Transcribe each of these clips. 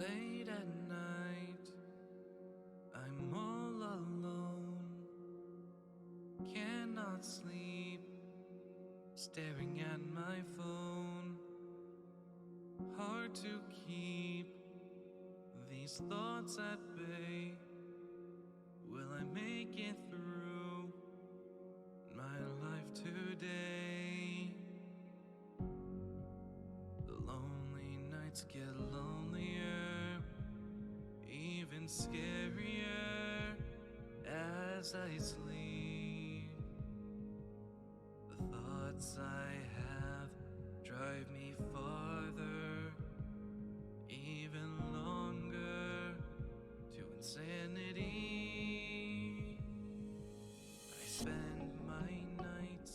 Late at night, I'm all alone. Cannot sleep, staring at my phone. Hard to keep these thoughts at bay. Will I make it through my life today? The lonely nights get lonelier, even scarier as I sleep. The thoughts I have drive me farther, even longer, to insanity. I spend my nights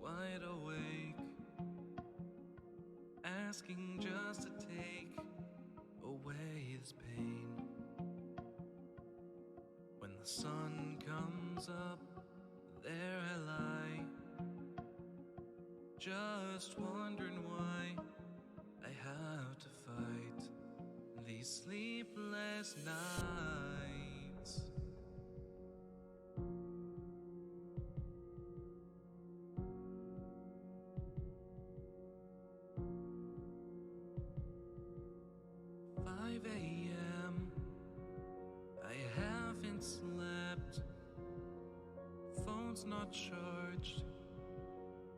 wide awake, asking just to take away this pain. When the sun comes up, there I lie, just wondering why I have to fight these sleepless nights. "5 a.m. I haven't slept. Phone's not charged.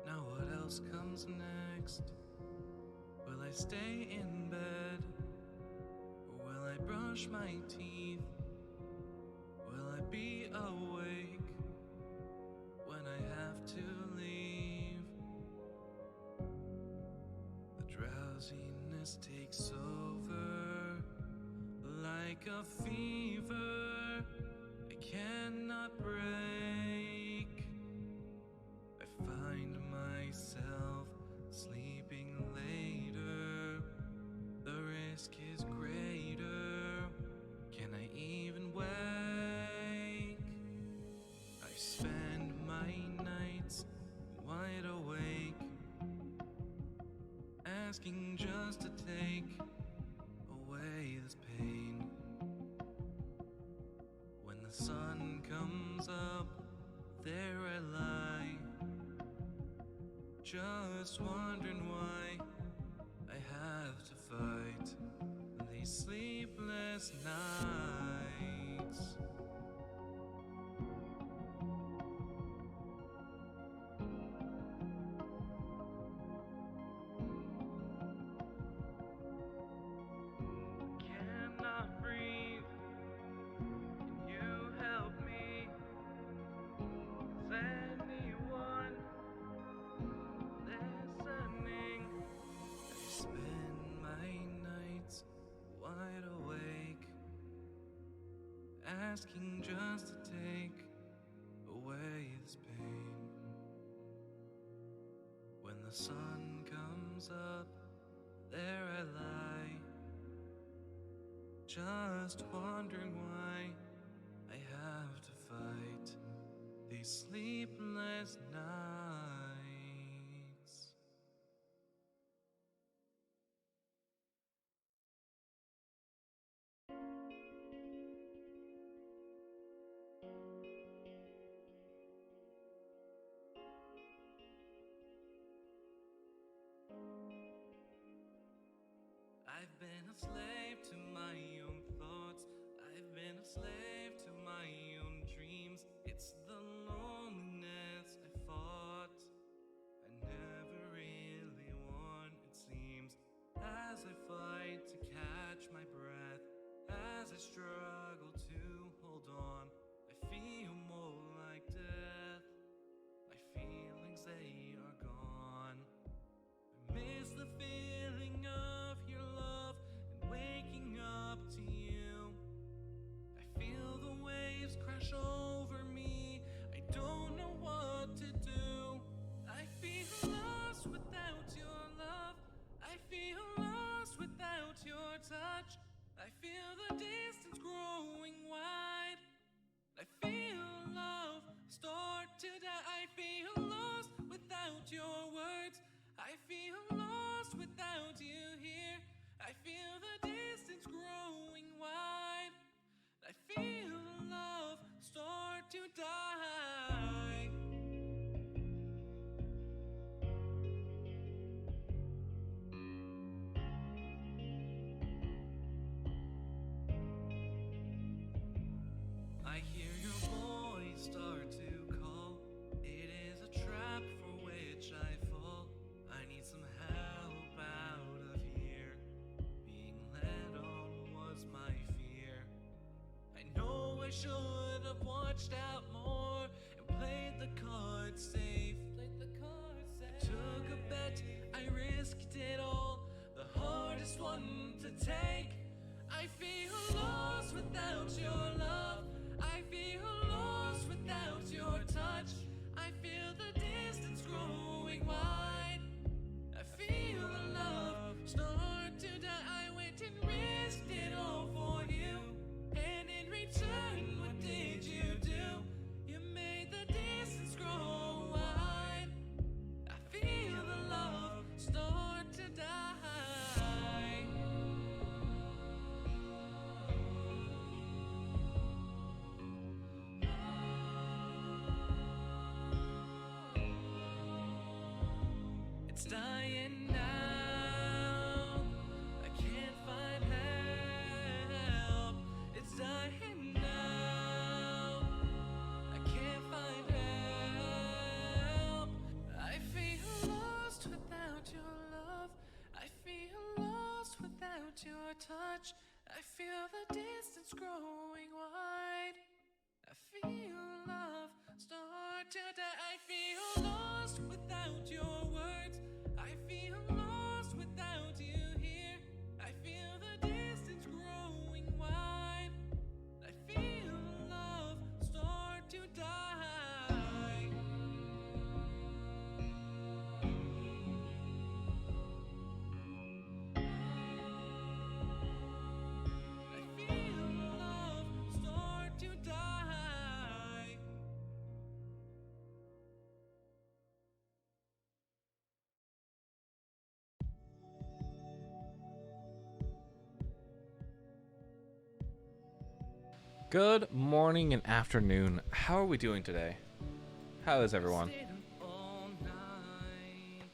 Now what else comes next? Will I stay in bed? Or will I brush my teeth? Will I be awake when I have to leave?" The drowsiness takes over like a fever I cannot break. I find myself sleeping later. The risk is greater. Can I even wake? I spend my nights wide awake, asking just to take away this pain. When the sun comes up, there I lie, just wondering why I have to fight these sleepless nights. Cannot breathe. Can you help me? Is anyone listening? I spend my nights wide awake, asking just to take away this pain. When the sun comes up, there I lie, just wondering why I have to fight these sleepless nights. I've been a slave to my own thoughts. I've been a slave to my own dreams. It's the loneliness I fought. I never really won, it seems. As I fight to catch my breath, as I struggle to hold on, I feel more like death. My feelings, they are gone. I miss the feeling of your love and waking up to you. I feel the waves crash over me. I don't know what to do. I feel lost without your love. I feel lost without your touch. I feel the distance growing wide. I feel love start to die. I feel lost without your words. I feel lost without you here. I feel the distance grow. should have watched out more and played the cards safe. Took a bet, I risked it all, the hardest one to take. I feel lost without your love. I feel lost without your touch. I feel the distance growing wide. I feel the love start to die. I went and risked it all for you, and in return, what did you do? You made the distance grow wide. I feel the love start to die. It's dying now. I can't find help. It's dying now. I can't find help. I feel lost without your love. I feel lost without your touch. I feel the distance growing wide. I feel love start to die. I feel lost without your words. I feel lost without you here. I feel the distance growing wide. I feel love start to die. I feel love start to die. Good morning and afternoon. How are we doing today? How is everyone? Stayed up all night,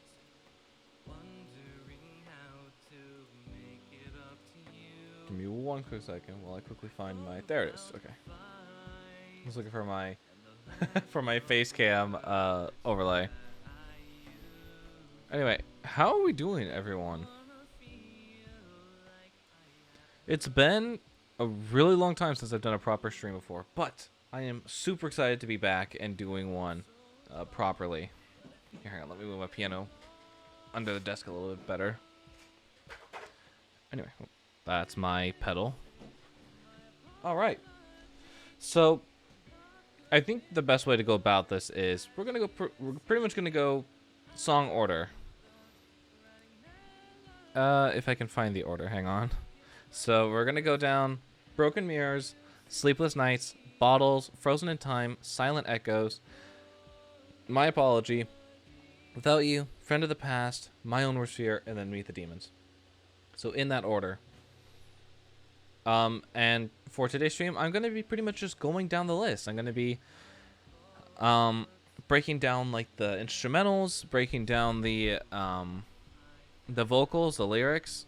wondering how to make it up to you. Give me one quick second while I quickly find my. There it is. Okay. I was looking for my for my face cam overlay. Anyway, how are we doing, everyone? It's been a really long time since I've done a proper stream before, but I am super excited to be back and doing one properly. Here, hang on, let me move my piano under the desk a little bit better. Anyway, that's my pedal. All right. So, I think the best way to go about this is we're pretty much gonna go song order. If I can find the order, hang on. So we're gonna go down Broken Mirrors, Sleepless Nights, Bottles, Frozen in Time, Silent Echoes, My Apology, Without You, Friend of the Past, My Own Worst Fear, and then Meet the Demons. So in that order. And for today's stream, I'm gonna be pretty much just going down the list. I'm gonna be breaking down like the instrumentals, breaking down the vocals, the lyrics,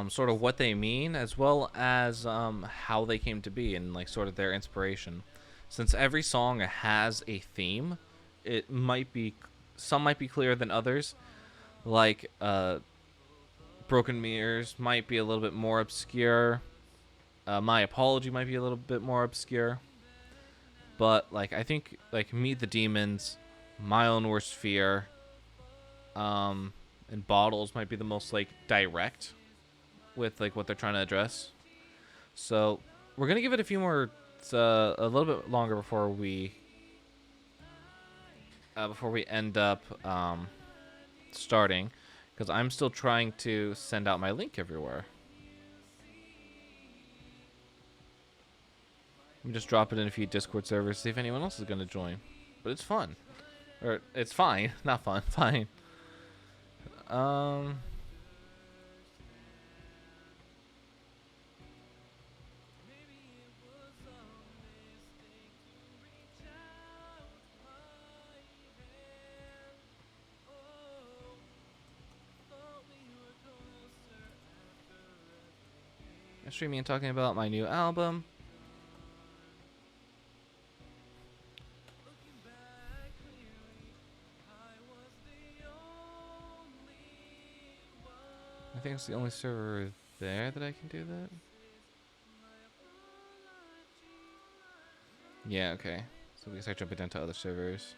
sort of what they mean, as well as how they came to be and like sort of their inspiration. Since every song has a theme, some might be clearer than others. Like Broken Mirrors might be a little bit more obscure. My Apology might be a little bit more obscure. But like I think like Meet the Demons, My Own Worst Fear, and Bottles might be the most like direct with like what they're trying to address. So we're gonna give it a few more, a little bit longer before we end up starting, because I'm still trying to send out my link everywhere. Let me just drop it in a few Discord servers, see if anyone else is gonna join. But it's fun, or it's fine, not fun, fine. Streaming and talking about my new album. I think it's the only server there that I can do that. Yeah, okay. So we can start jumping down to other servers.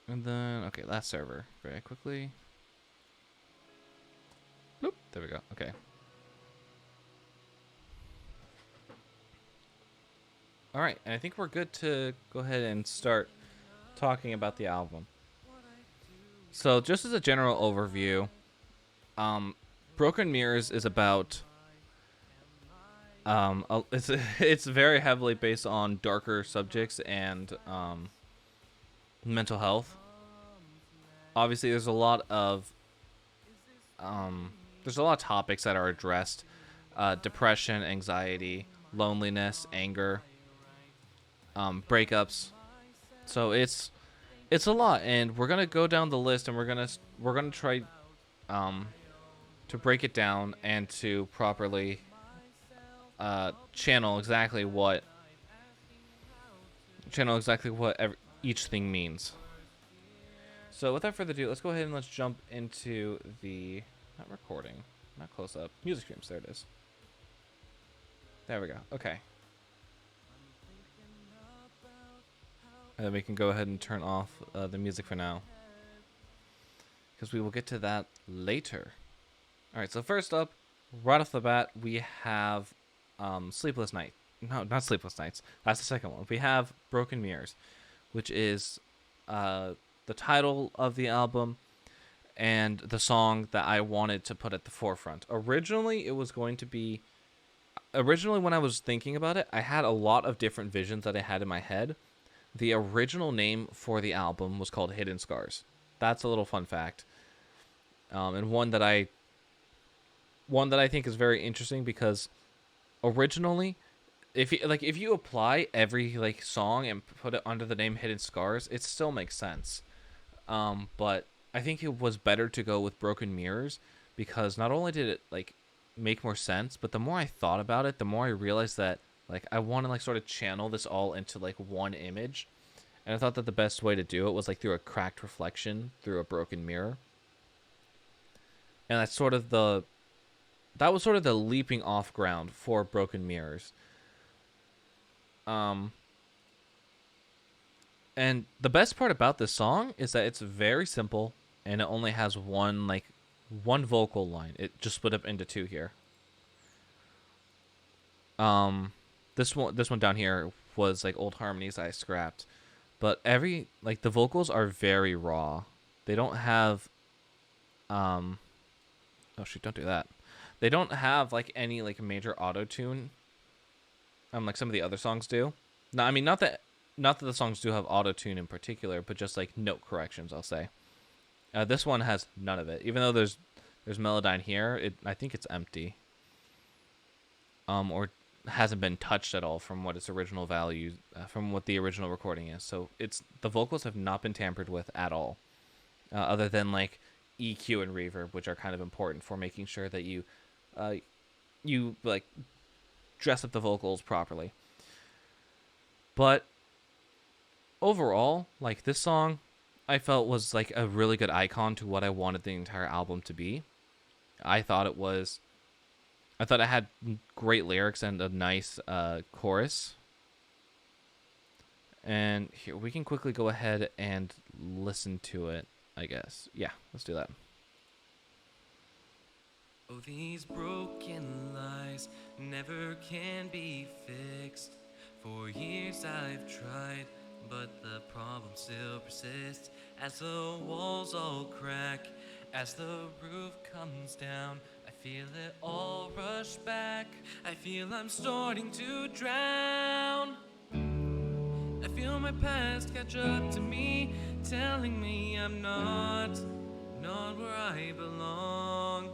And then, okay, last server. Very quickly. Nope. There we go. Okay. All right, and I think we're good to go ahead and start talking about the album. So, just as a general overview, Broken Mirrors is about it's very heavily based on darker subjects and mental health. Obviously, there's a lot of topics that are addressed: depression, anxiety, loneliness, anger, breakups. So it's a lot, and we're gonna go down the list, and we're gonna try to break it down and to properly channel exactly what each thing means. So without further ado, let's go ahead and let's jump into the not recording, not close up, music streams. There it is. There we go. Okay. And then we can go ahead and turn off the music for now, because we will get to that later. All right, so first up, right off the bat, we have Sleepless Night. No, not Sleepless Nights. That's the second one. We have Broken Mirrors, which is the title of the album and the song that I wanted to put at the forefront. Originally, when I was thinking about it, I had a lot of different visions that I had in my head. The original name for the album was called Hidden Scars. That's a little fun fact. And one that I think is very interesting, because originally, if you apply every song and put it under the name Hidden Scars, it still makes sense. But I think it was better to go with Broken Mirrors, because not only did it make more sense, but the more I thought about it, the more I realized that I want to sort of channel this all into one image. And I thought that the best way to do it was through a cracked reflection through a broken mirror. And that was sort of the leaping off ground for Broken Mirrors. And the best part about this song is that it's very simple, and it only has one vocal line. It just split up into two here. This one down here was old harmonies I scrapped, but the vocals are very raw. They don't have oh shoot, don't do that. They don't have any major auto tune, like some of the other songs do. No, I mean not that the songs do have auto tune in particular, but just note corrections, I'll say. This one has none of it, even though there's Melodyne here. I think it's empty, or hasn't been touched at all from what its original value, from what the original recording is. So the vocals have not been tampered with at all, other than EQ and reverb, which are kind of important for making sure that you dress up the vocals properly. But overall, this song, I felt was a really good icon to what I wanted the entire album to be. I thought it had great lyrics and a nice chorus. And here, we can quickly go ahead and listen to it, I guess. Yeah, let's do that. Oh, these broken lies never can be fixed. For years I've tried, but the problem still persists. As the walls all crack, as the roof comes down, I feel it all rush back. I feel I'm starting to drown. I feel my past catch up to me, telling me I'm not where I belong.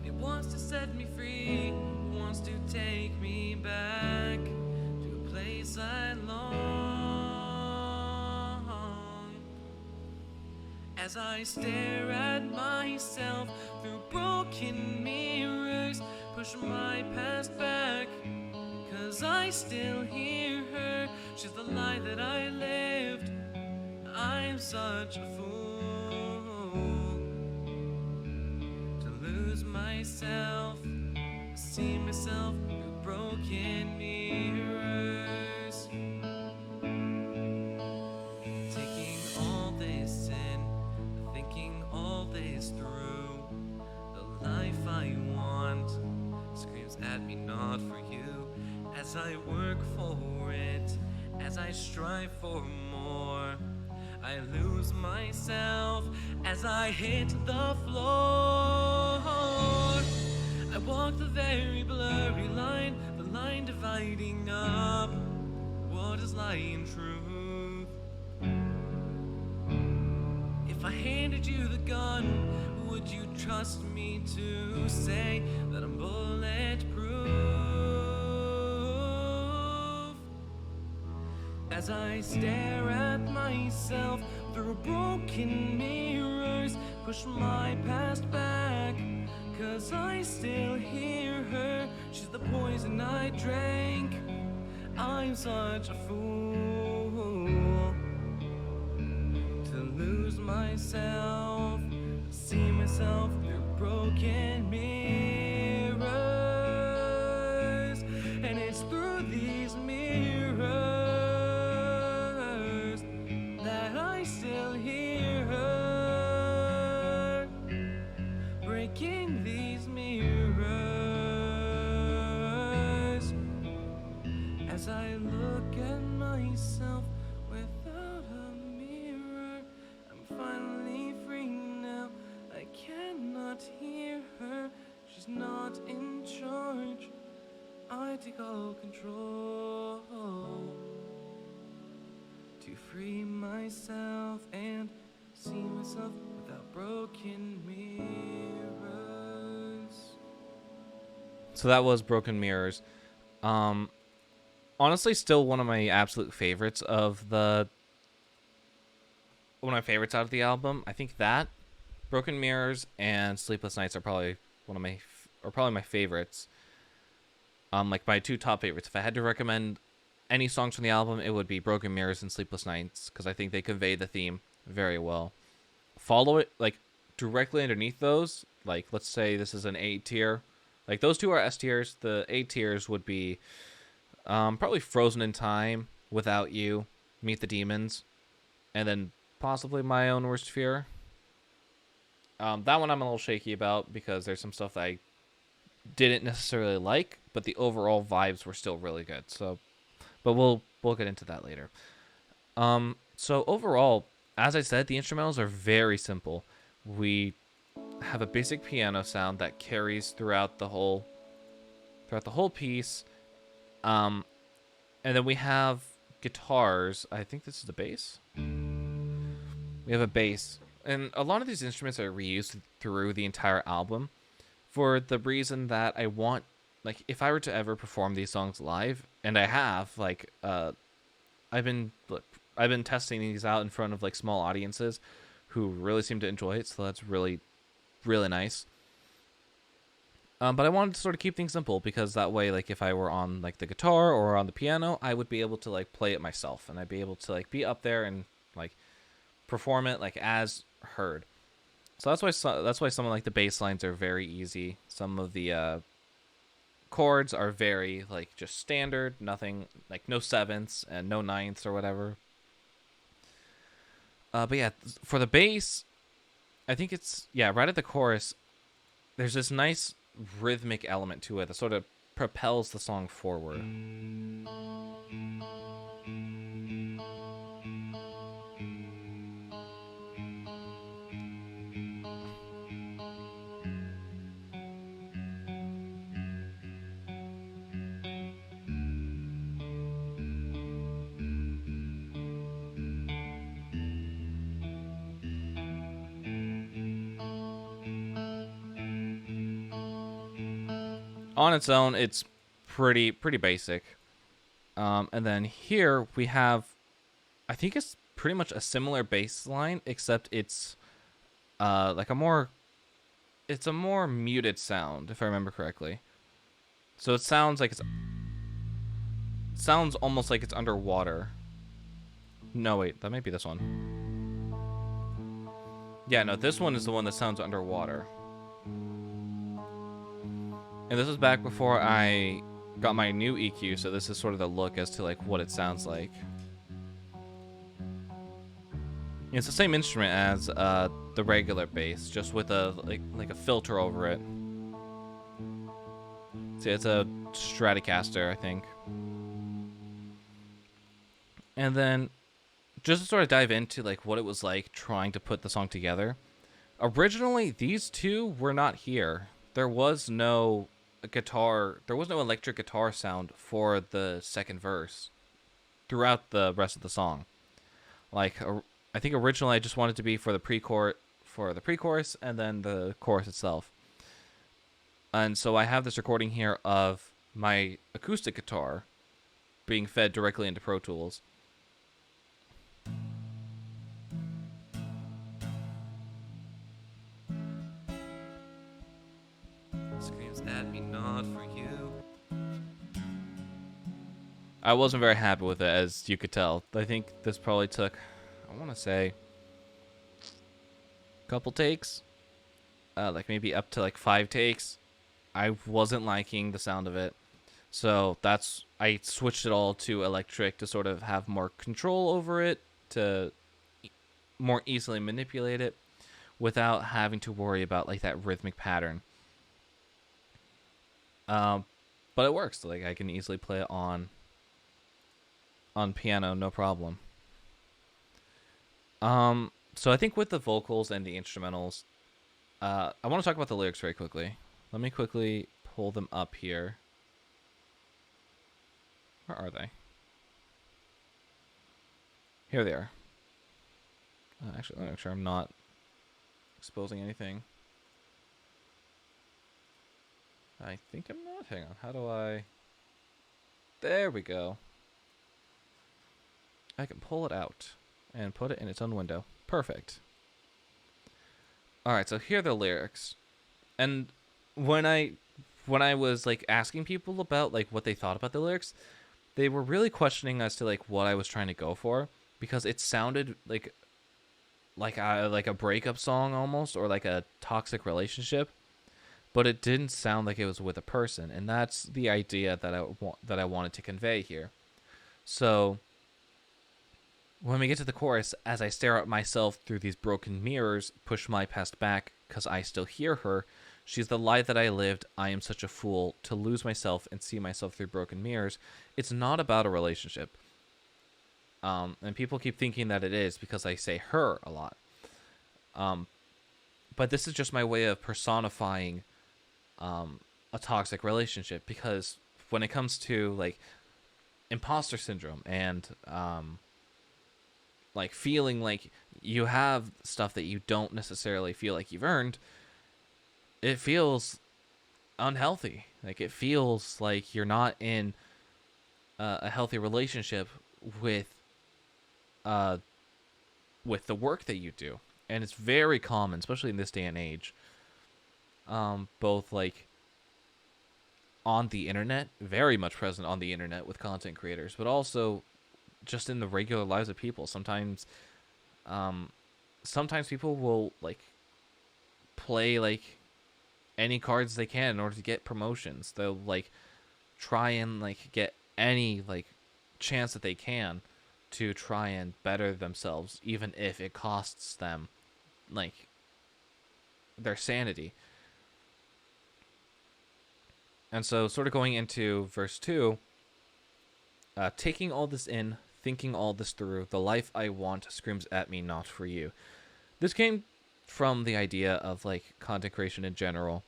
It wants to set me free, wants to take me back to a place I long. as I stare at myself through broken mirrors. Push my past back, 'cause I still hear her. She's the lie that I lived. I'm such a fool to lose myself, see myself through broken mirrors. Taking all this in, thinking all this through. The life I want screams at me, not for you. As I work for it, as I strive for more, I lose myself as I hit the floor. I walk the very blurry line, the line dividing up what is lie and truth. If I handed you the gun, would you trust me to say that I'm bulletproof? As I stare at myself through broken mirrors, push my past back, 'cause I still hear her. She's the poison I drank. I'm such a fool to lose myself, see myself through broken mirrors. And it's through these mirrors that I still hear her, breaking these mirrors. As I look at myself without a mirror, I'm finally free now. I cannot hear her, she's not in charge. I take all control to free myself and see myself without broken mirrors. So that was Broken Mirrors. Honestly, still one of my absolute favorites of the... One of my favorites out of the album. I think that, Broken Mirrors, and Sleepless Nights are probably my favorites. Like my two top favorites. If I had to recommend any songs from the album, it would be Broken Mirrors and Sleepless Nights, because I think they convey the theme very well. Follow it, like, directly underneath those, like, let's say this is an A tier. Like, those two are S tiers. The A tiers would be probably Frozen in Time, Without You, Meet the Demons, and then possibly My Own Worst Fear. That one I'm a little shaky about because there's some stuff that I didn't necessarily like, but the overall vibes were still really good. So, but we'll get into that later. So overall, as I said, the instrumentals are very simple. We have a basic piano sound that carries throughout the whole piece. And then we have guitars. I think this is the bass. We have a bass. And a lot of these instruments are reused through the entire album for the reason that I want, like, if I were to ever perform these songs live, and I have, like, I've been testing these out in front of, like, small audiences who really seem to enjoy it, so that's really, really nice. But I wanted to sort of keep things simple because that way, like, if I were on, like, the guitar or on the piano, I would be able to, like, play it myself, and I'd be able to, like, be up there and, like, perform it, like, as heard. So that's why some of, like, the bass lines are very easy. Some of the chords are very, like, just standard, nothing, like, no sevenths and no ninths or whatever. But yeah, for the bass, I think it's, yeah, right at the chorus, there's this nice rhythmic element to it that sort of propels the song forward. On its own, it's pretty basic. And then here we have, I think it's pretty much a similar bass line, except it's like a more, it's a more muted sound, if I remember correctly. So it sounds like sounds almost like it's underwater. No, wait, that might be this one. Yeah, no, this one is the one that sounds underwater. And this was back before I got my new EQ, so this is sort of the look as to like what it sounds like. It's the same instrument as the regular bass, just with a like a filter over it. See, it's a Stratocaster, I think. And then, just to sort of dive into like what it was like trying to put the song together. Originally, these two were not here. There was no guitar, there was no electric guitar sound for the second verse throughout the rest of the song. Like, I think originally I just wanted to be for the pre-chorus and then the chorus itself. And so I have this recording here of my acoustic guitar being fed directly into Pro Tools. Screams at me, not for you. I wasn't very happy with it, as you could tell. I think this probably took, I want to say, a couple takes. Like maybe up to like 5 takes. I wasn't liking the sound of it. So I switched it all to electric to sort of have more control over it, to more easily manipulate it without having to worry about like that rhythmic pattern. But it works. Like I can easily play it on piano, no problem. So I think with the vocals and the instrumentals, I want to talk about the lyrics very quickly. Let me quickly pull them up here. Where are they? Here they are. Actually, let me make sure I'm not exposing anything. I think I'm not. Hang on. How do I... There we go. I can pull it out and put it in its own window. Perfect. Alright, so here are the lyrics. And when I was like asking people about like what they thought about the lyrics, they were really questioning as to like what I was trying to go for, because it sounded like a breakup song almost, or like a toxic relationship, but it didn't sound like it was with a person, and that's the idea that I wanted to convey here. So when we get to the chorus, as I stare at myself through these broken mirrors, push my past back, 'cause I still hear her. She's the lie that I lived. I am such a fool to lose myself and see myself through broken mirrors. It's not about a relationship. And people keep thinking that it is because I say her a lot. But this is just my way of personifying a toxic relationship, because when it comes to like imposter syndrome and like feeling like you have stuff that you don't necessarily feel like you've earned, it feels unhealthy. Like it feels like you're not in a healthy relationship with the work that you do. And it's very common, especially in this day and age, both like on the internet, very much present on the internet with content creators, but also just in the regular lives of people. Sometimes people will like play like any cards they can in order to get promotions. They'll like try and like get any like chance that they can to try and better themselves, even if it costs them like their sanity. And so sort of going into verse 2, taking all this in, thinking all this through, the life I want screams at me, not for you. This came from the idea of like content creation in general.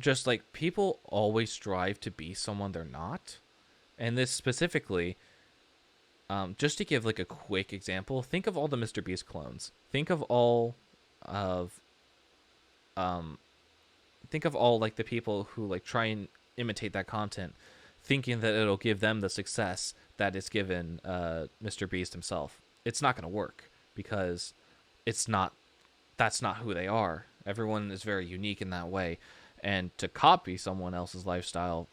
Just like people always strive to be someone they're not. And this specifically, just to give like a quick example, think of all the Mr. Beast clones. Think of all like the people who like try and imitate that content, thinking that it'll give them the success that is given Mr. Beast himself. it's not going to work because it's not that's not who they are. Everyone is very unique in that way, and to copy someone else's lifestyle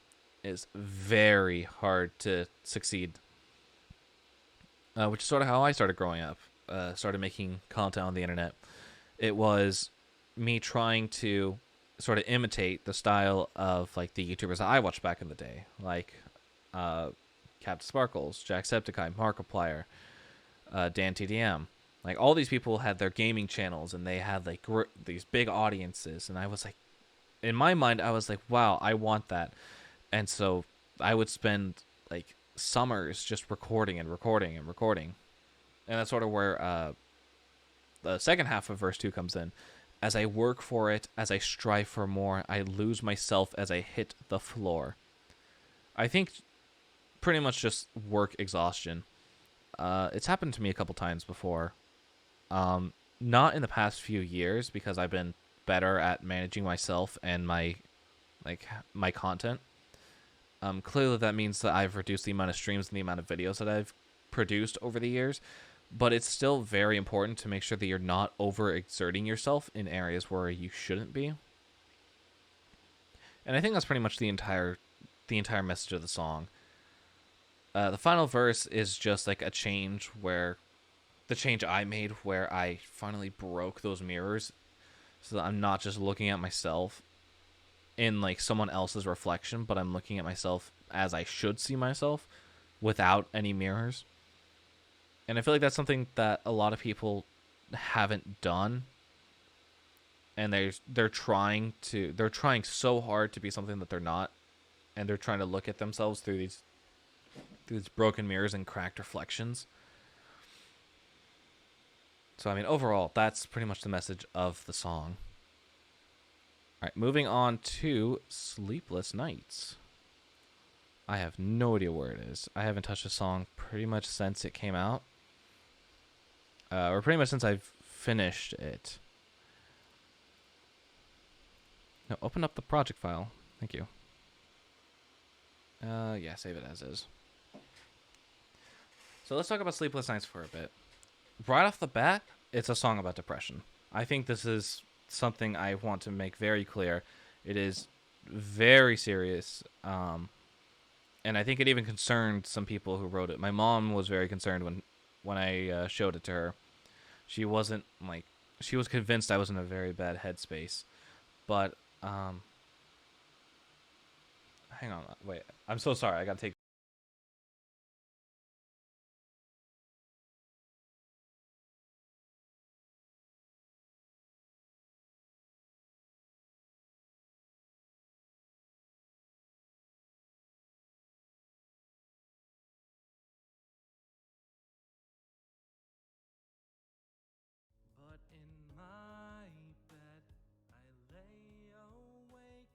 is very hard to succeed. Which is sort of how I started growing up. Started making content on the internet. It was me trying to sort of imitate the style of like the YouTubers that I watched back in the day, like Captain Sparkles, Jacksepticeye, Markiplier, Dan TDM. Like all these people had their gaming channels and they had like these big audiences, and I was like, in my mind, I was like, wow, I want that, and so I would spend like summers just recording and recording and recording, and that's sort of where the second half of verse 2 comes in. As I work for it, as I strive for more, I lose myself as I hit the floor. I think pretty much just work exhaustion. It's happened to me a couple times before. Not in the past few years because I've been better at managing myself and my content. Clearly that means that I've reduced the amount of streams and the amount of videos that I've produced over the years, but it's still very important to make sure that you're not overexerting yourself in areas where you shouldn't be. And I think that's pretty much the entire message of the song. The final verse is just like a change where the change I made where I finally broke those mirrors so that I'm not just looking at myself in like someone else's reflection, but I'm looking at myself as I should see myself without any mirrors. And I feel like that's something that a lot of people haven't done, and they're trying so hard to be something that they're not, and they're trying to look at themselves through these broken mirrors and cracked reflections. So I mean, overall, that's pretty much the message of the song. All right, moving on to Sleepless Nights. I have no idea where it is. I haven't touched the song pretty much since it came out. Or pretty much since I've finished it. No, open up the project file. Thank you. Yeah, save it as is. So let's talk about Sleepless Nights for a bit. Right off the bat, it's a song about depression. I think this is something I want to make very clear. It is very serious, and I think it even concerned some people who wrote it. My mom was very concerned when I showed it to her. She wasn't like, she was convinced I was in a very bad headspace, but hang on, wait, I'm so sorry. I gotta take. But in my bed, I lay awake,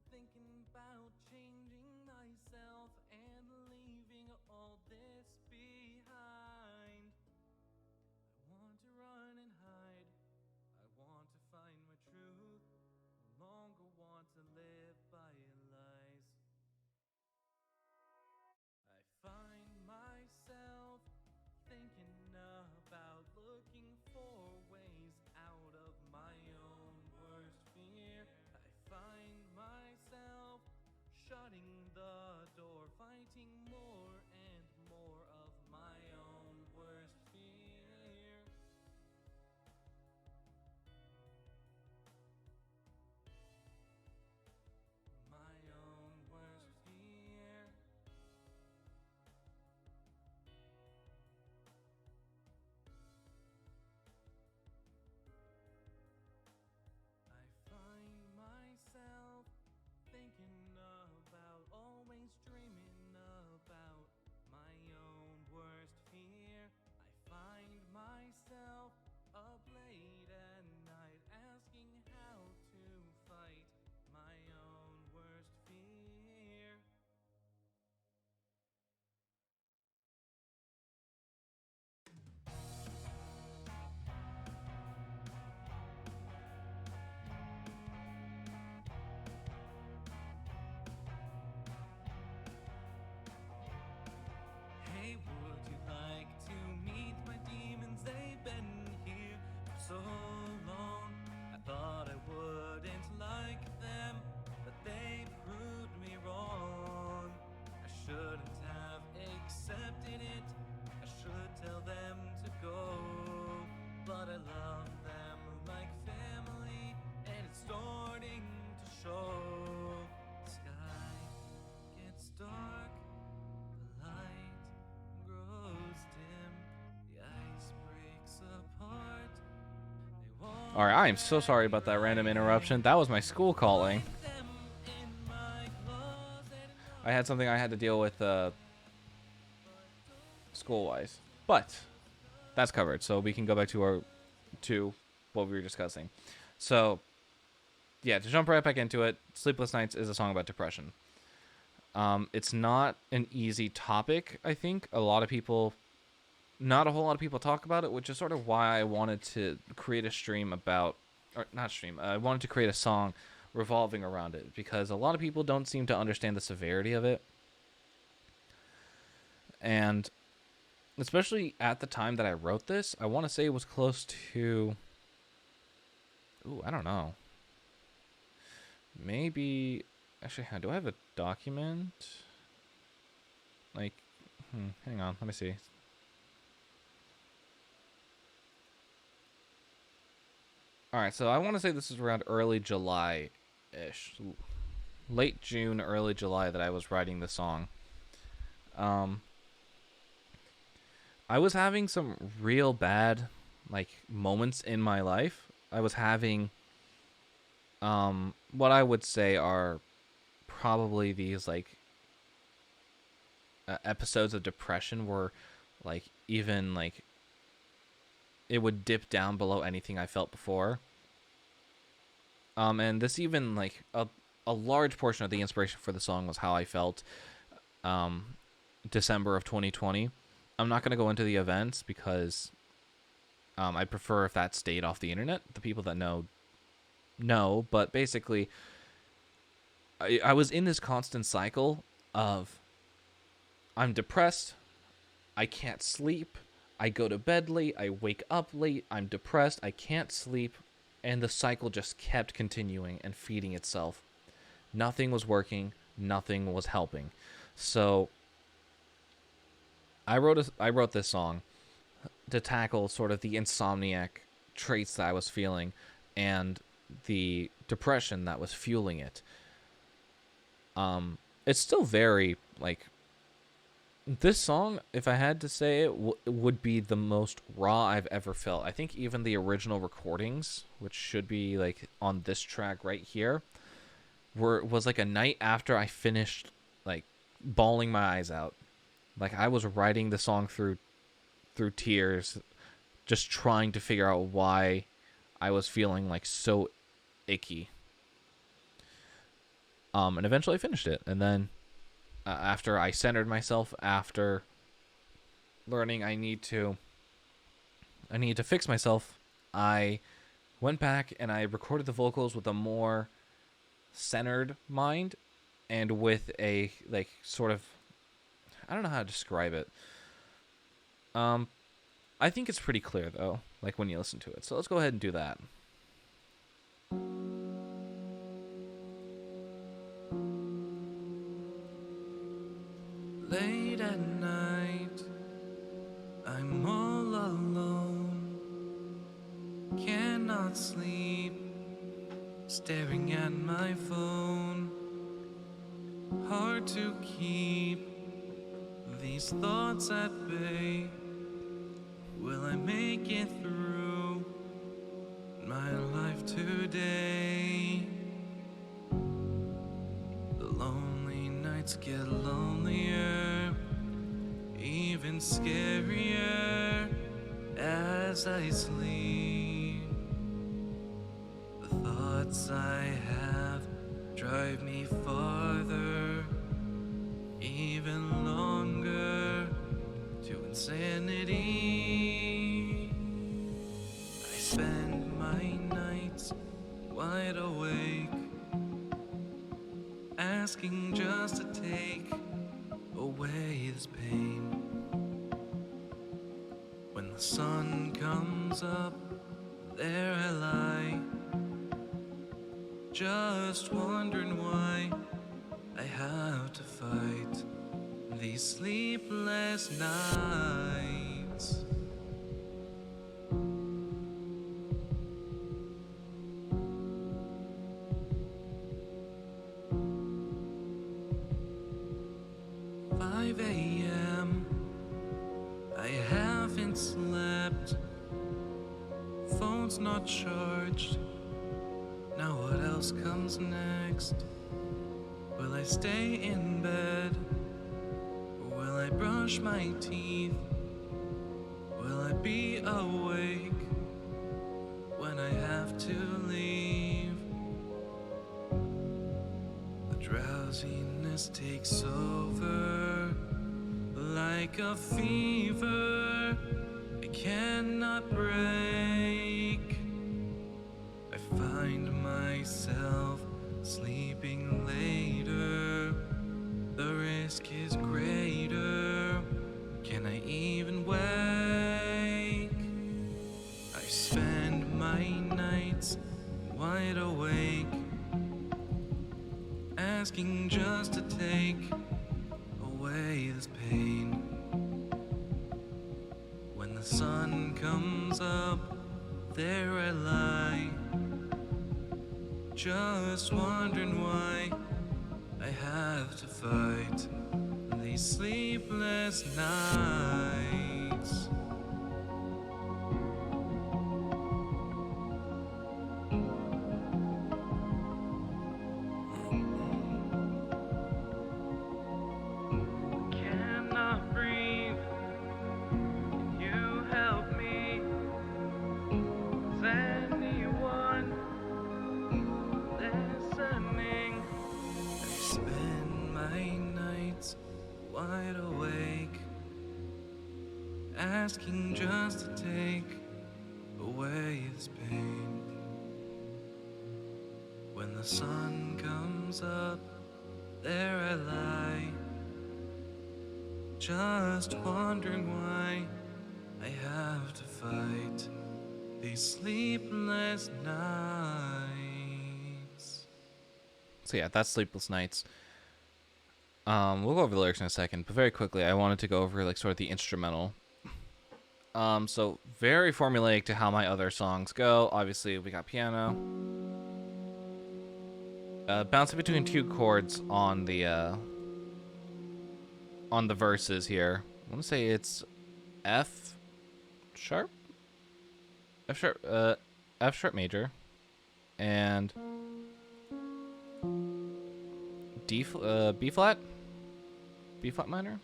thinking about changing myself All right, I am so sorry about that random interruption. That was my school calling. I had something I had to deal with school-wise, but that's covered. So we can go back to what we were discussing. So yeah, to jump right back into it, "Sleepless Nights" is a song about depression. It's not an easy topic. I think not a whole lot of people talk about it, which is sort of why I wanted to create a stream about, or not stream. I wanted to create a song revolving around it because a lot of people don't seem to understand the severity of it, and especially at the time that I wrote this, I want to say it was close to. Ooh, I don't know. Maybe. Actually, do I have a document? Like, hang on, let me see. Alright, so I want to say this is around early July-ish. Late June, early July that I was writing the song. I was having some real bad, like, moments in my life. I was having, what I would say are probably these, like, episodes of depression where, like, even, like, it would dip down below anything I felt before. And this even, like, a large portion of the inspiration for the song was how I felt December of 2020. I'm not going to go into the events because I prefer if that stayed off the internet. The people that know, but basically, I was in this constant cycle of I'm depressed, I can't sleep, I go to bed late, I wake up late, I'm depressed, I can't sleep, and the cycle just kept continuing and feeding itself. Nothing was working, nothing was helping. So I wrote this song to tackle sort of the insomniac traits that I was feeling and the depression that was fueling it. It's still very, like, this song, if I had to say it, would be the most raw I've ever felt. I think even the original recordings, which should be, like, on this track right here, was like a night after I finished, like, bawling my eyes out. Like, I was writing the song through tears, just trying to figure out why I was feeling, like, so icky. And eventually I finished it. And then after I centered myself, after learning I need to fix myself, I went back and I recorded the vocals with a more centered mind and with a, like, sort of, I don't know how to describe it. I think it's pretty clear though, like, when you listen to it. So let's go ahead and do that. Late at night, I'm all alone, cannot sleep, staring at my phone. Hard to keep these thoughts at bay. Will I make it through my life today? The lonely nights get lonelier, even scarier as I sleep. The thoughts I have drive me farther, even longer, to insanity. I spend my nights wide awake, asking just to take away this pain. When the sun comes up, there I lie, just wondering why I have to fight these sleepless nights. phone's not charged. Now what else comes next? Will I stay in bed? Or will I brush my teeth? Will I be awake when I have to leave? The drowsiness takes over like a fever I cannot break. I find myself sleeping later. The risk is greater. Can I even wake? I spend my nights wide awake, asking just to take away this pain. When the sun comes up, there I lie, just wondering why I have to fight these sleepless nights. Cannot breathe. Can you help me? Is anyone listening? I spend my nights wide awake, asking just to take away this pain. When the sun comes up, there I lie, just wondering why I have to fight these sleepless nights. So yeah, that's Sleepless Nights. We'll go over the lyrics in a second, but very quickly, I wanted to go over like sort of the instrumental. So very formulaic to how my other songs go. Obviously, we got piano, bouncing between two chords on the verses here. I want to say it's F sharp major, and B flat minor.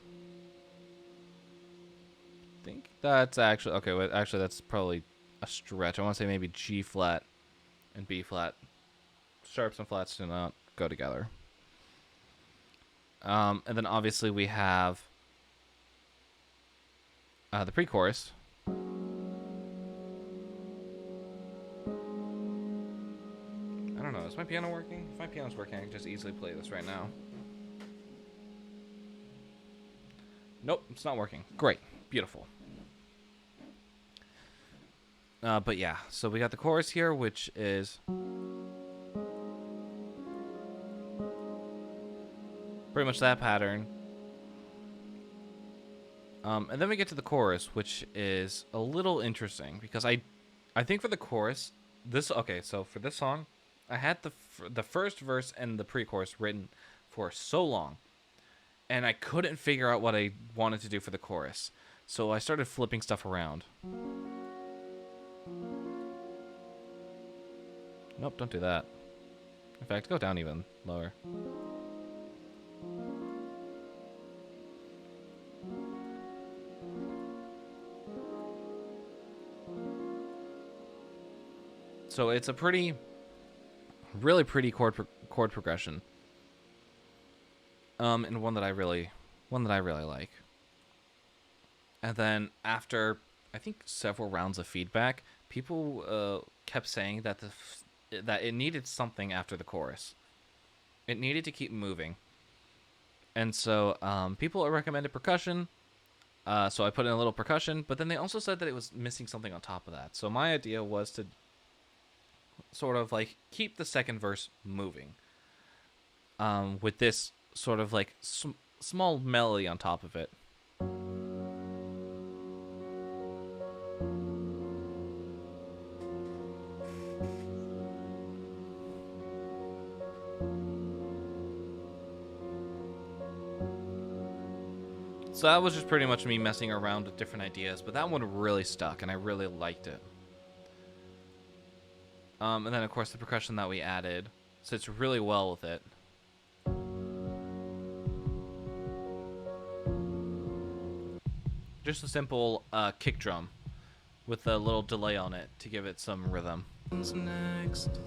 I think that's actually okay. Wait, actually, that's probably a stretch. I want to say maybe G flat and B flat. Sharps and flats do not go together. And then obviously we have the pre-chorus. I don't know. Is my piano working? If my piano's working, I can just easily play this right now. Nope, it's not working. Great. Beautiful. But yeah, so we got the chorus here, which is pretty much that pattern. And then we get to the chorus, which is a little interesting because I think for the chorus, so for this song, I had the first verse and the pre-chorus written for so long, and I couldn't figure out what I wanted to do for the chorus. So I started flipping stuff around. Nope, don't do that. In fact, go down even lower. So it's a really pretty chord progression. And one that I really like. And then after I think several rounds of feedback, people kept saying that that it needed something after the chorus. It needed to keep moving. And so people recommended percussion. So I put in a little percussion, but then they also said that it was missing something on top of that. So my idea was to sort of like keep the second verse moving with this sort of like small melody on top of it. So that was just pretty much me messing around with different ideas, but that one really stuck and I really liked it. And then, of course, the percussion that we added sits really well with it. Just a simple kick drum with a little delay on it to give it some rhythm. Next.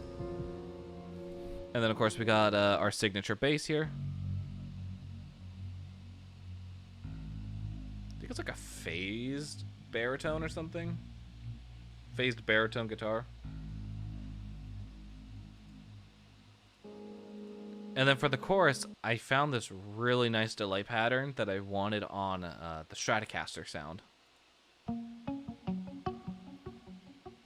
And then, of course, we got our signature bass here. I think it's like a phased baritone or something. Phased baritone guitar. And then for the chorus, I found this really nice delay pattern that I wanted on the Stratocaster sound.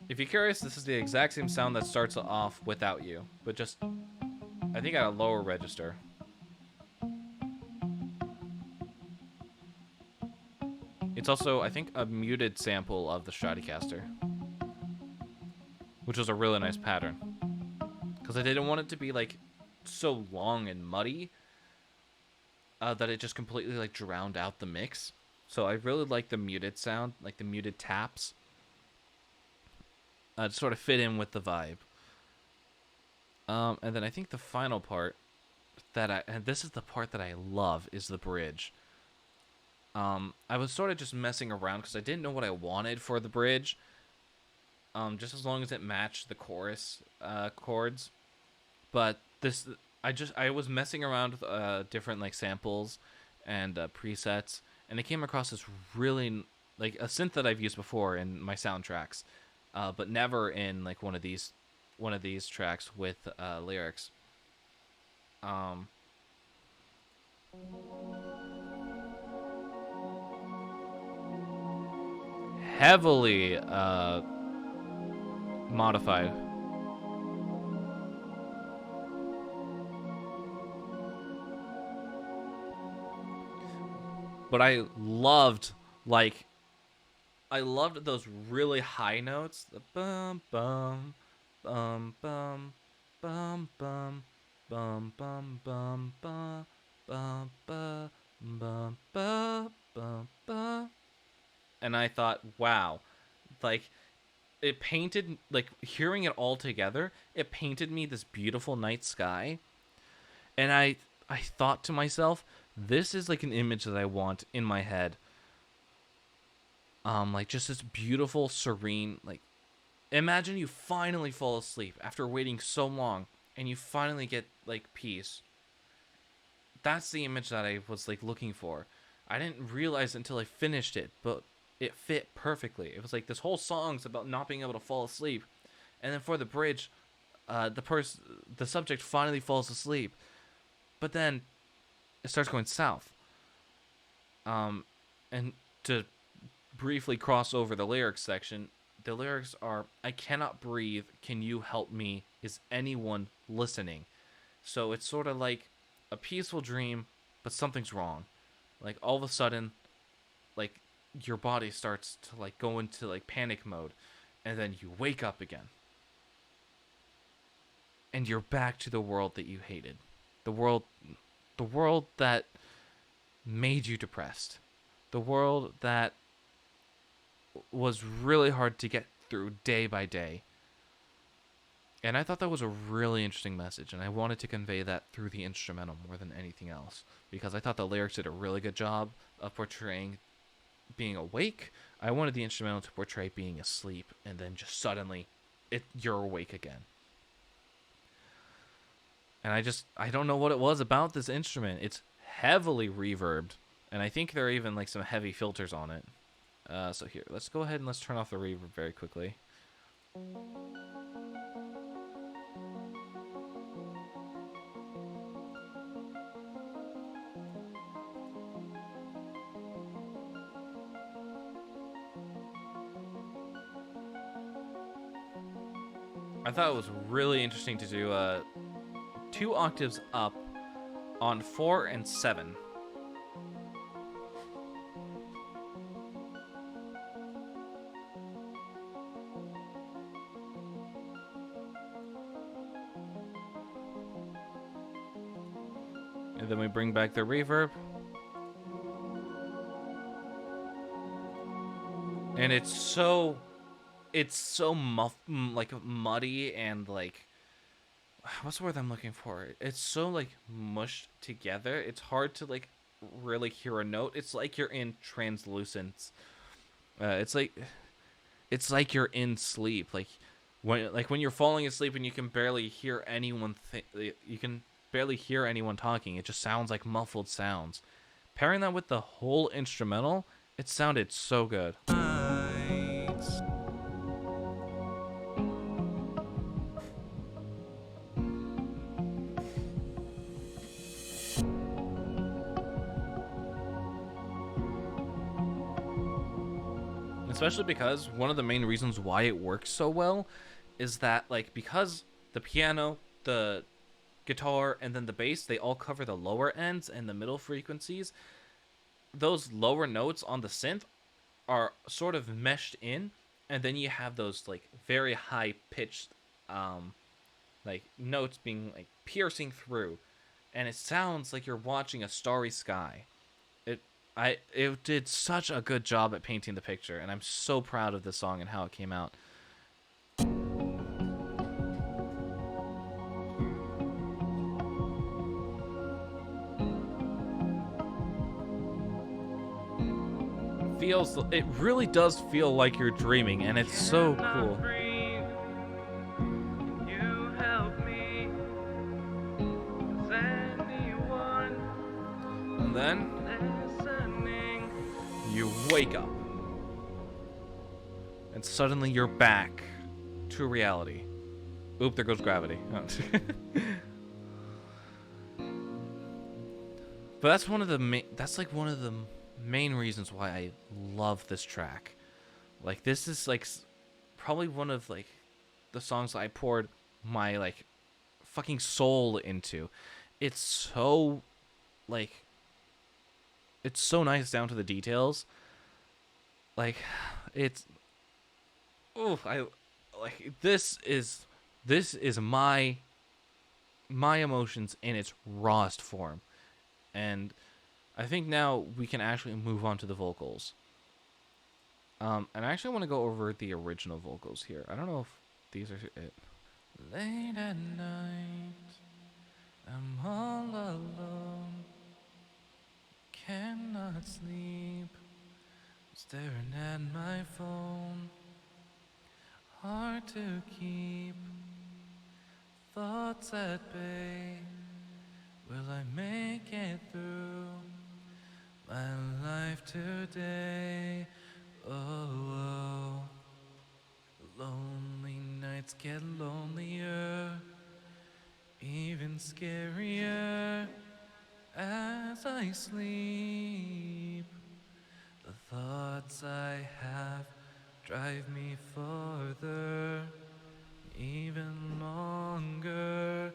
If you're curious, this is the exact same sound that starts off Without You, but just, I think, at a lower register. It's also, I think, a muted sample of the Stratocaster, which was a really nice pattern. Because I didn't want it to be, like, so long and muddy that it just completely, like, drowned out the mix. So I really like the muted sound, like the muted taps. To sort of fit in with the vibe. And then I think the final part and this is the part that I love, is the bridge. I was sort of just messing around because I didn't know what I wanted for the bridge. Just as long as it matched the chorus chords. But this, I was messing around with different like samples and presets, and I came across this really, like, a synth that I've used before in my soundtracks. But never in like one of these tracks with lyrics. Heavily modified. But I loved those really high notes. The bum bum bum bum bum bum bum bum bum bum bum bum bum bum bum bum. And I thought, wow, like, it painted, like, hearing it all together, it painted me this beautiful night sky. And I thought to myself, this is like an image that I want in my head. Like, just this beautiful, serene, like, imagine you finally fall asleep after waiting so long, and you finally get, like, peace. That's the image that I was, like, looking for. I didn't realize until I finished it, but it fit perfectly. It was like, this whole song's about not being able to fall asleep, and then for the bridge, the subject finally falls asleep, but then it starts going south. And to briefly cross over the lyrics section, the lyrics are, I cannot breathe, can you help me, is anyone listening? So it's sort of like a peaceful dream, but something's wrong. Like, all of a sudden, like, your body starts to, like, go into, like, panic mode, and then you wake up again. And you're back to the world that you hated. The world that made you depressed. The world that was really hard to get through day by day. And I thought that was a really interesting message, and I wanted to convey that through the instrumental more than anything else, because I thought the lyrics did a really good job of portraying being awake. I wanted the instrumental to portray being asleep, and then just suddenly you're awake again. And I don't know what it was about this instrument. It's heavily reverbed, and I think there are even like some heavy filters on it. So here, let's go ahead and let's turn off the reverb very quickly. I thought it was really interesting to do 2 octaves up on 4 and 7. And then we bring back the reverb. And it's so it's so like muddy and like what's the word I'm looking for? It's so like mushed together. It's hard to like really hear a note. It's like you're in translucence. It's like you're in sleep. Like when you're falling asleep and you can barely hear anyone. You can barely hear anyone talking. It just sounds like muffled sounds. Pairing that with the whole instrumental, it sounded so good. Nights. Especially because one of the main reasons why it works so well is that like because the piano, the guitar, and then the bass, they all cover the lower ends and the middle frequencies. Those lower notes on the synth are sort of meshed in, and then you have those like very high pitched like notes being like piercing through, and it sounds like you're watching a starry sky. It did such a good job at painting the picture, and I'm so proud of this song and how it came out. It really does feel like you're dreaming, and it's so cool. And then you wake up, and suddenly you're back to reality. Oop, there goes gravity. But that's one of the one of the main reasons why I love this track. Like, this is like probably one of like the songs I poured my like fucking soul into. It's so like it's so nice down to the details. Like, it's I like this is my emotions in its rawest form. And I think now we can actually move on to the vocals. And I actually want to go over the original vocals here. I don't know if these are it. Late at night, I'm all alone, cannot sleep, staring at my phone, hard to keep thoughts at bay. Will I make it through my life today? Oh, lonely nights get lonelier, even scarier as I sleep. The thoughts I have drive me further, even longer,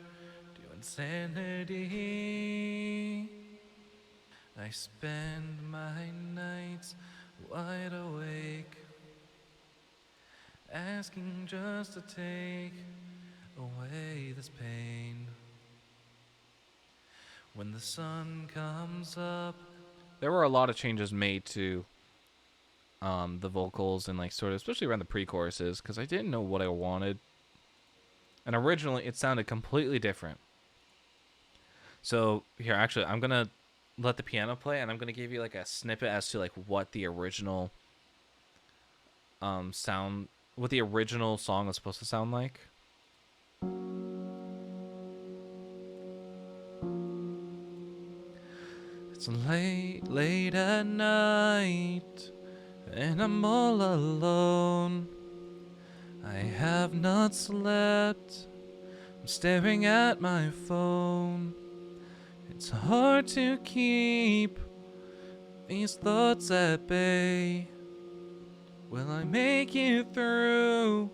to insanity. I spend my nights wide awake, asking just to take away this pain. When the sun comes up, there were a lot of changes made to the vocals and like sort of, especially around the pre-choruses, because I didn't know what I wanted. And originally it sounded completely different. So here, actually, I'm gonna let the piano play, and I'm gonna give you like a snippet as to like what the original song was supposed to sound like. It's late at night, and I'm all alone. I have not slept, I'm staring at my phone. It's hard to keep these thoughts at bay. Will I make it through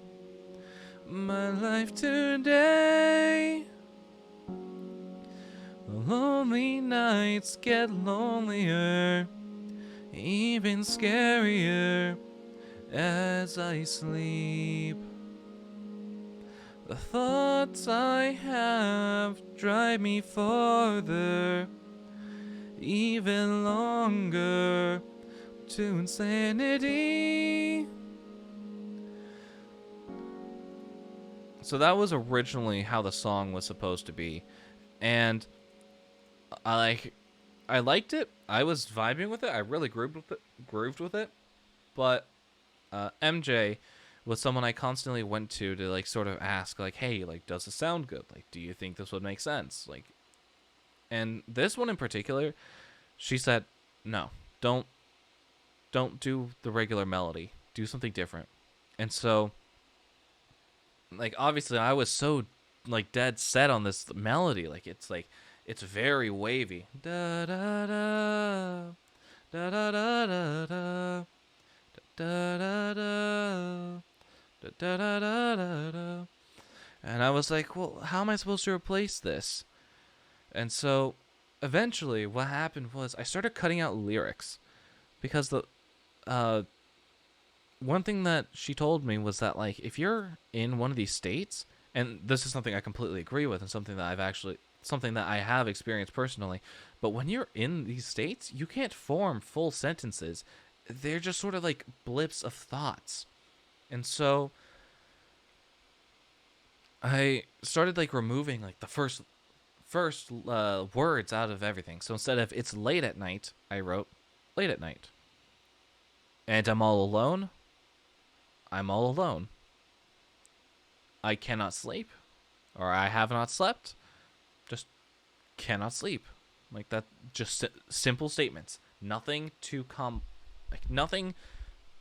my life today? The lonely nights get lonelier, even scarier as I sleep. The thoughts I have drive me farther, even longer, to insanity. So that was originally how the song was supposed to be, and I liked it. I was vibing with it. I really grooved with it. But MJ was someone I constantly went to like sort of ask like, hey, like, does this sound good? Like, do you think this would make sense? Like, and this one in particular, she said, no, don't do the regular melody. Do something different. And so, like, obviously, I was so like dead set on this melody. It's very wavy. Da da da da da da da da da da da da da da da. And I was like, well, how am I supposed to replace this? And so, eventually, what happened was I started cutting out lyrics because the one thing that she told me was that, like, if you're in one of these states, and this is something I completely agree with and something that I have experienced personally, but when you're in these states, you can't form full sentences. They're just sort of like blips of thoughts. And so I started like removing like the first words out of everything. So instead of "it's late at night," I wrote "late at night." And I'm all alone. I'm all alone. I cannot sleep, or I have not slept. Just cannot sleep. Like that. Just simple statements. Nothing too nothing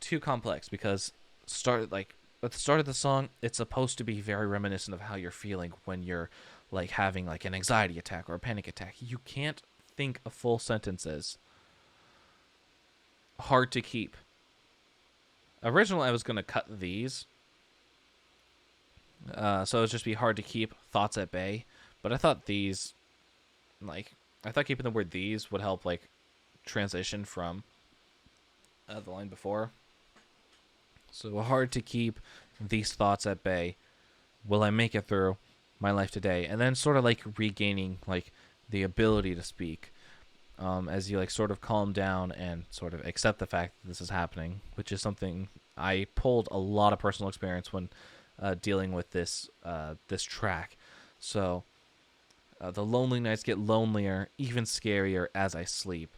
too complex. Because at the start of the song, it's supposed to be very reminiscent of how you're feeling when you're like having like an anxiety attack or a panic attack. You can't think of full sentences. Hard to keep. Originally, I was going to cut these. So it would just be hard to keep thoughts at bay. But I thought these, I thought keeping the word "these" would help, like, transition from the line before. So hard to keep these thoughts at bay. Will I make it through my life today? And then sort of, like, regaining, like, the ability to speak. As you like sort of calm down and sort of accept the fact that this is happening, which is something I pulled a lot of personal experience when dealing with this track. So the lonely nights get lonelier, even scarier as I sleep.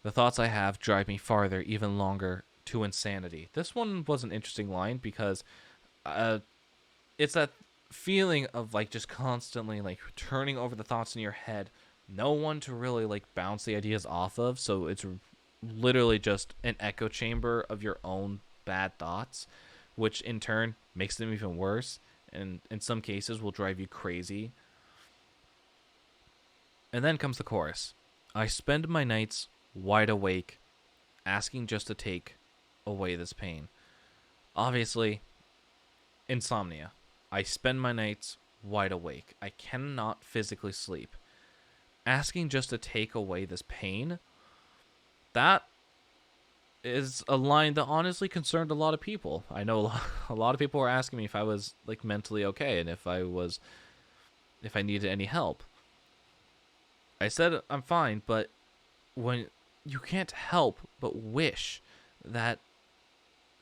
The thoughts I have drive me farther, even longer, to insanity. This one was an interesting line because it's that feeling of like just constantly like turning over the thoughts in your head. No one to really like bounce the ideas off of, so it's literally just an echo chamber of your own bad thoughts, which in turn makes them even worse, and in some cases will drive you crazy. And then comes the chorus. I spend my nights wide awake, asking just to take away this pain. Obviously, insomnia. I spend my nights wide awake. I cannot physically sleep. Asking just to take away this pain, that is a line that honestly concerned a lot of people. I know a lot of people were asking me if I was like mentally okay and if I needed any help. I said I'm fine, but when you can't help but wish that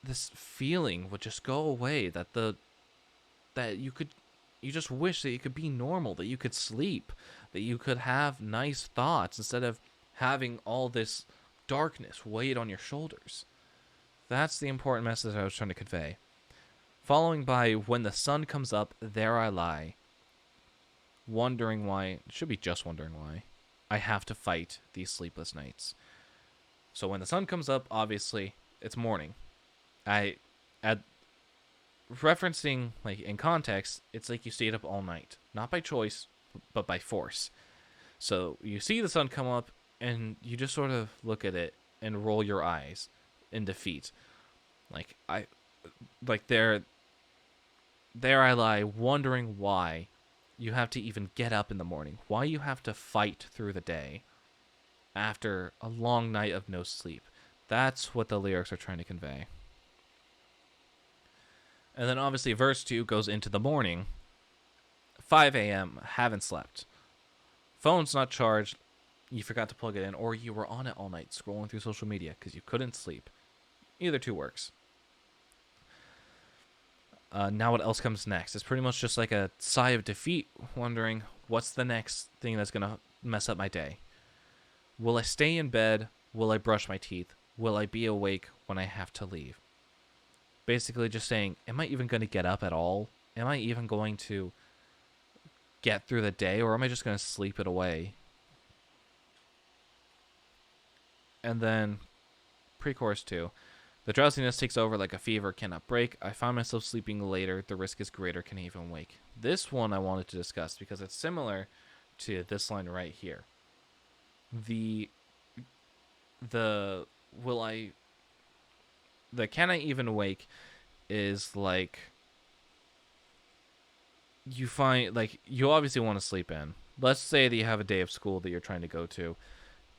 this feeling would just go away, that you just wish that you could be normal, that you could sleep, that you could have nice thoughts instead of having all this darkness weighed on your shoulders. That's the important message I was trying to convey. Following by, when the sun comes up, there I lie, wondering why, it should be just wondering why, I have to fight these sleepless nights. So when the sun comes up, obviously, it's morning. Referencing, like, in context, it's like you stayed up all night. Not by choice, but by force. So you see the sun come up, and you just sort of look at it and roll your eyes in defeat. There I lie, wondering why you have to even get up in the morning. Why you have to fight through the day after a long night of no sleep. That's what the lyrics are trying to convey. And then obviously verse 2 goes into the morning. 5 a.m., haven't slept. Phone's not charged, you forgot to plug it in, or you were on it all night scrolling through social media because you couldn't sleep. Either two works. now what else comes next? It's pretty much just like a sigh of defeat, wondering what's the next thing that's going to mess up my day. Will I stay in bed? Will I brush my teeth? Will I be awake when I have to leave? Basically just saying, am I even going to get up at all? Am I even going to get through the day, or am I just going to sleep it away? And then, pre-chorus 2. The drowsiness takes over like a fever cannot break. I find myself sleeping later. The risk is greater, can even wake. This one I wanted to discuss because it's similar to this line right here. The can I even wake is like, you find, like, you obviously want to sleep in. Let's say that you have a day of school that you're trying to go to.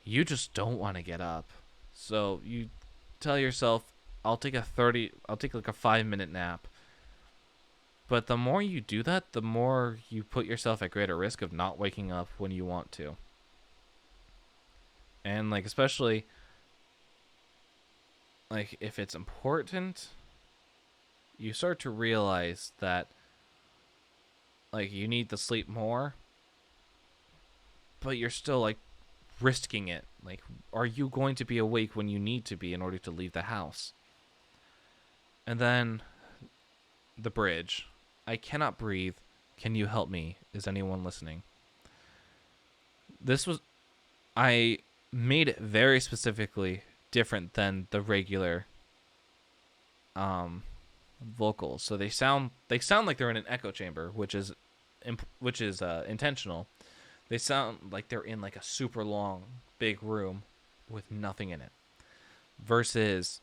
You just don't want to get up. So you tell yourself, I'll take like a 5-minute nap. But the more you do that, the more you put yourself at greater risk of not waking up when you want to. And like, especially like if it's important, you start to realize that like you need to sleep more, but you're still like risking it. Like, are you going to be awake when you need to be in order to leave the house? And then the bridge. I cannot breathe. Can you help me? Is anyone listening? I made it very specifically different than the regular vocals. So they sound like they're in an echo chamber, which is intentional. They sound like they're in like a super long big room with nothing in it. Versus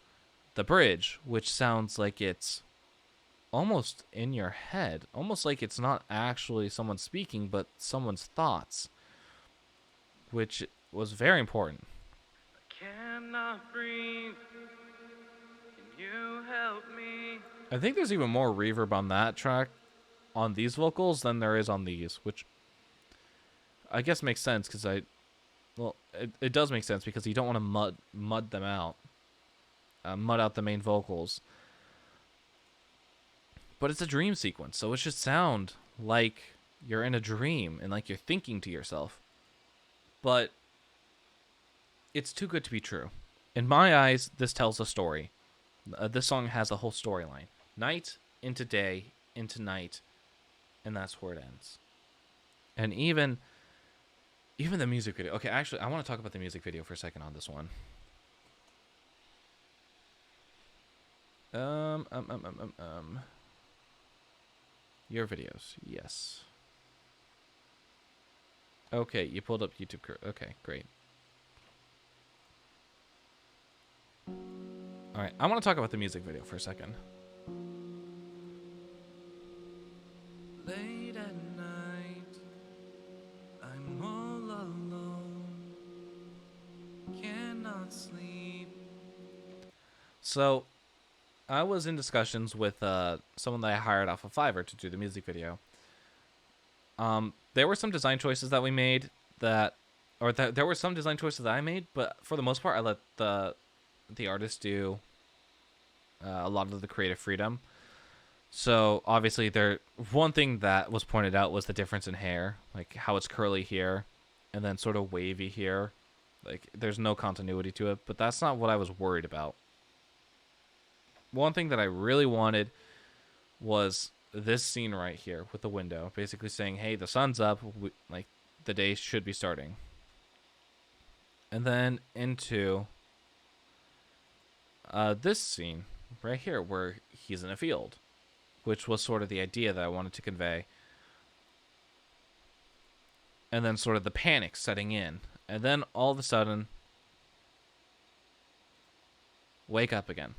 the bridge, which sounds like it's almost in your head, almost like it's not actually someone speaking, but someone's thoughts, which was very important. I cannot breathe. Can you help me? I think there's even more reverb on that track, on these vocals, than there is on these, which I guess makes sense because it does make sense because you don't want to mud them out, mud out the main vocals. But it's a dream sequence, so it should sound like you're in a dream and like you're thinking to yourself. But it's too good to be true. In my eyes, this tells a story. This song has a whole storyline. Night into day into night, and that's where it ends. And even the music video. Okay, actually, I want to talk about the music video for a second on this one. Your videos, yes. Okay, you pulled up YouTube. Okay, great. All right, I want to talk about the music video for a second. Late at night, I'm all alone, cannot sleep. So, I was in discussions with someone that I hired off of Fiverr to do the music video. There were some design choices that we made there were some design choices that I made, but for the most part, I let the artist do a lot of the creative freedom. So obviously, one thing that was pointed out was the difference in hair, like how it's curly here, and then sort of wavy here. Like there's no continuity to it, but that's not what I was worried about. One thing that I really wanted was this scene right here with the window, basically saying, hey, the sun's up, like the day should be starting. And then into this scene right here where he's in a field, which was sort of the idea that I wanted to convey. And then sort of the panic setting in. And then all of a sudden, wake up again.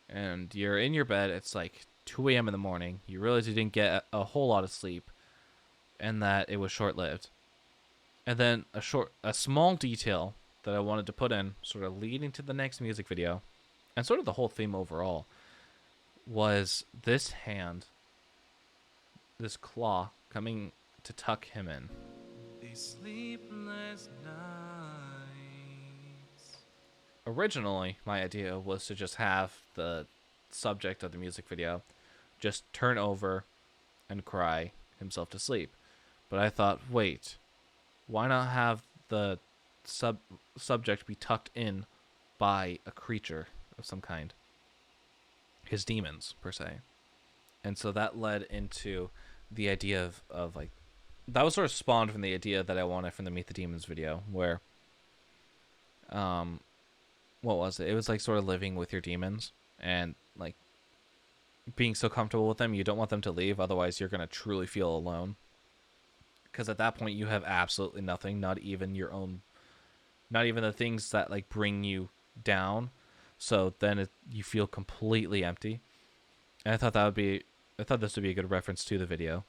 And you're in your bed. It's like 2 a.m. in the morning. You realize you didn't get a whole lot of sleep and that it was short-lived. And then a small detail that I wanted to put in, sort of leading to the next music video, and sort of the whole theme overall, was this hand, this claw, coming to tuck him in. These sleepless nights. Originally, my idea was to just have the subject of the music video, just turn over and cry himself to sleep. But I thought, wait, why not have the subject be tucked in by a creature of some kind? His demons, per se. And so that led into the idea of like, that was sort of spawned from the idea that I wanted from the Meet the Demons video, where, what was it? It was like sort of living with your demons and like being so comfortable with them, you don't want them to leave, otherwise you're going to truly feel alone. Because at that point you have absolutely nothing, not even the things that like bring you down. So then you feel completely empty. And I thought this would be a good reference to the video.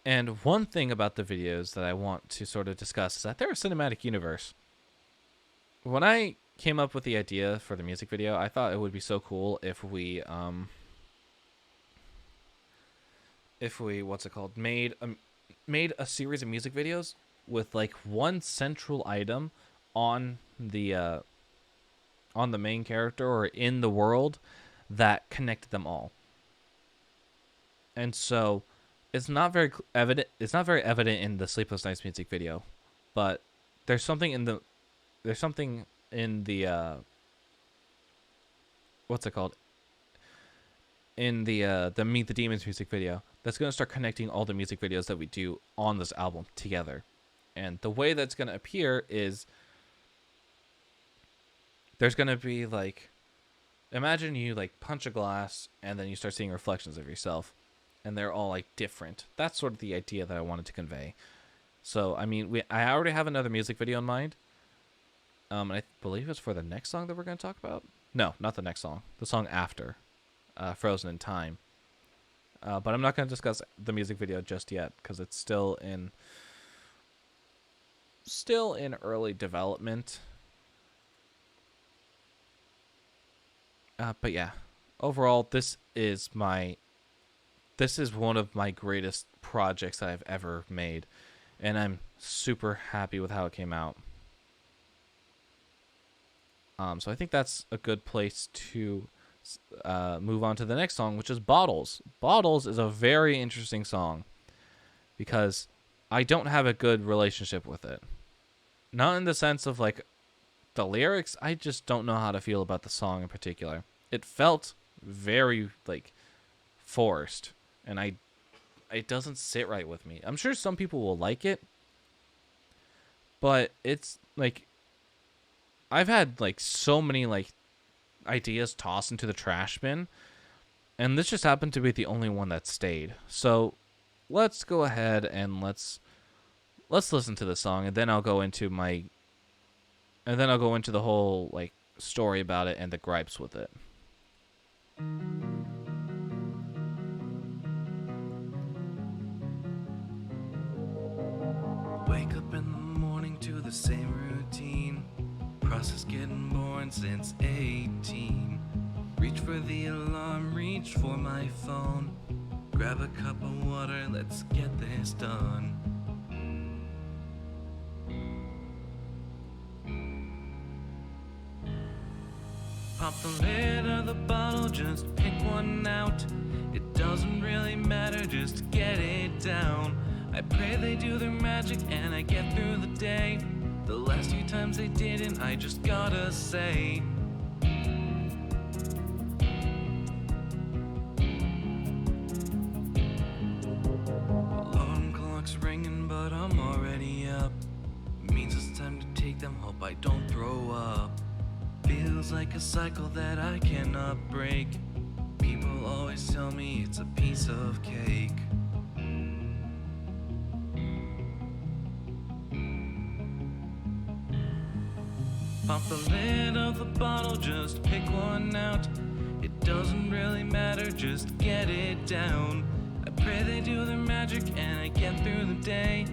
And one thing about the videos that I want to sort of discuss is that they're a cinematic universe. When I came up with the idea for the music video, I thought it would be so cool if we made a series of music videos with like one central item on the main character or in the world that connected them all. And so it's not very evident in the Sleepless Nights music video, but there's something in the what's it called? In the Meet the Demons music video that's going to start connecting all the music videos that we do on this album together. And the way that's going to appear is there's going to be like, imagine you like punch a glass and then you start seeing reflections of yourself and they're all like different. That's sort of the idea that I wanted to convey. So, I mean, I already have another music video in mind. I believe it's for the next song that we're going to talk about. No, not the next song. The song after, Frozen in Time. But I'm not going to discuss the music video just yet because it's still in early development. But yeah, overall, this is one of my greatest projects that I've ever made, and I'm super happy with how it came out. So I think that's a good place to move on to the next song, which is Bottles. Bottles is a very interesting song because I don't have a good relationship with it. Not in the sense of like the lyrics, I just don't know how to feel about the song in particular. It felt very like forced, and it doesn't sit right with me. I'm sure some people will like it, but it's like I've had like so many like ideas tossed into the trash bin, and this just happened to be the only one that stayed. So let's go ahead and let's listen to the song, and then I'll go into the whole like story about it and the gripes with it. Wake up in the morning to the same routine. Process getting born since 18. Reach for the alarm, reach for my phone. Grab a cup of water, let's get this done. Pop the lid of the bottle, just pick one out. It doesn't really matter, just get it down. I pray they do their magic and I get through the day. The last few times they didn't, I just gotta say. Alarm clock's ringing, but I'm already up. Means it's time to take them, hope I don't throw up. Feels like a cycle that I cannot break. People always tell me it's a piece of cake. Pop the lid of the bottle, just pick one out. It doesn't really matter, just get it down. I pray they do their magic and I get through the day.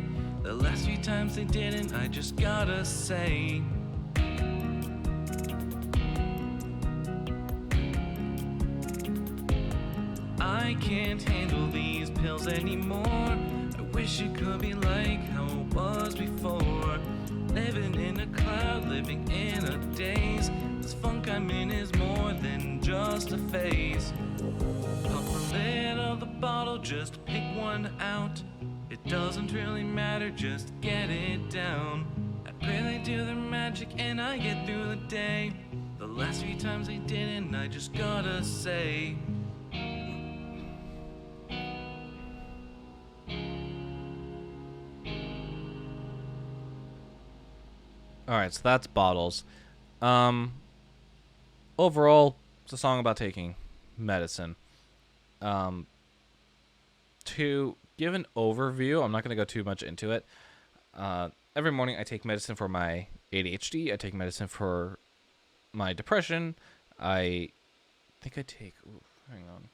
The last few times they didn't, I just gotta say. I can't handle these pills anymore. I wish it could be like how it was before. Living in a cloud, living in a daze. This funk I'm in is more than just a phase. Pop the lid of the bottle, just pick one out. It doesn't really matter, just get it down. I pray they do their magic and I get through the day. The last few times they didn't, I just gotta say. Alright, so that's Bottles. Overall, it's a song about taking medicine. To give an overview, I'm not going to go too much into it. Every morning I take medicine for my ADHD. I take medicine for my depression. I think I take... Ooh, hang on.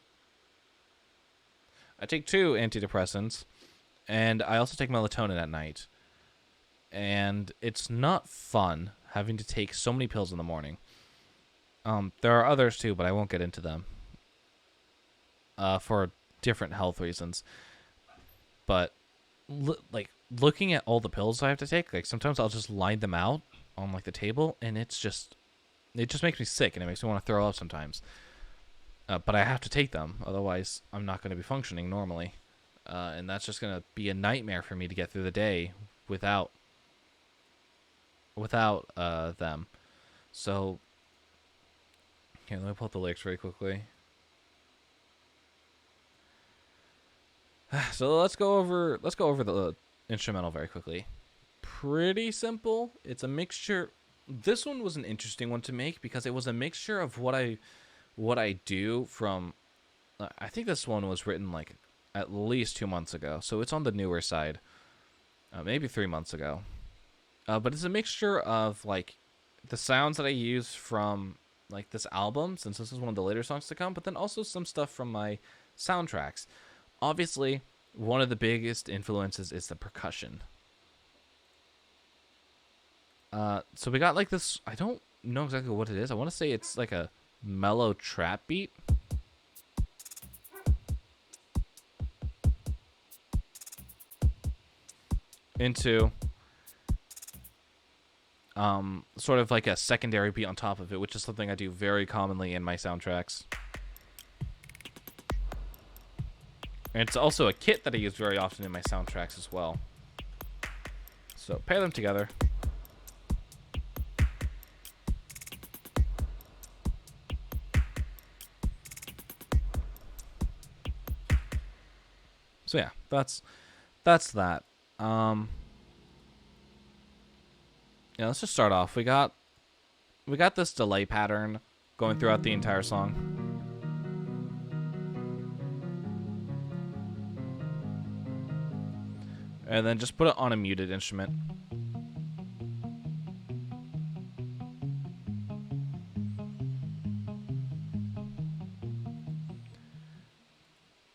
I take 2 antidepressants. And I also take melatonin at night. And it's not fun having to take so many pills in the morning. There are others too, but I won't get into them. For different health reasons. But like looking at all the pills I have to take, like sometimes I'll just line them out on like the table, and it just makes me sick, and it makes me want to throw up sometimes. But I have to take them, otherwise I'm not going to be functioning normally, and that's just going to be a nightmare for me to get through the day without them. So here, let me pull up the lyrics very quickly. So let's go over the instrumental very quickly. Pretty simple. It's a mixture. This one was an interesting one to make because it was a mixture of what I do from. I think this one was written like at least 2 months ago, so it's on the newer side. Maybe 3 months ago. But it's a mixture of like the sounds that I use from like this album, since this is one of the later songs to come, but then also some stuff from my soundtracks. Obviously, one of the biggest influences is the percussion. So we got like this, I don't know exactly what it is. I want to say it's like a mellow trap beat. Into sort of like a secondary beat on top of it, which is something I do very commonly in my soundtracks. And it's also a kit that I use very often in my soundtracks as well. So pair them together. So yeah, that's that. Yeah, let's just start off. We got this delay pattern going throughout the entire song. And then just put it on a muted instrument.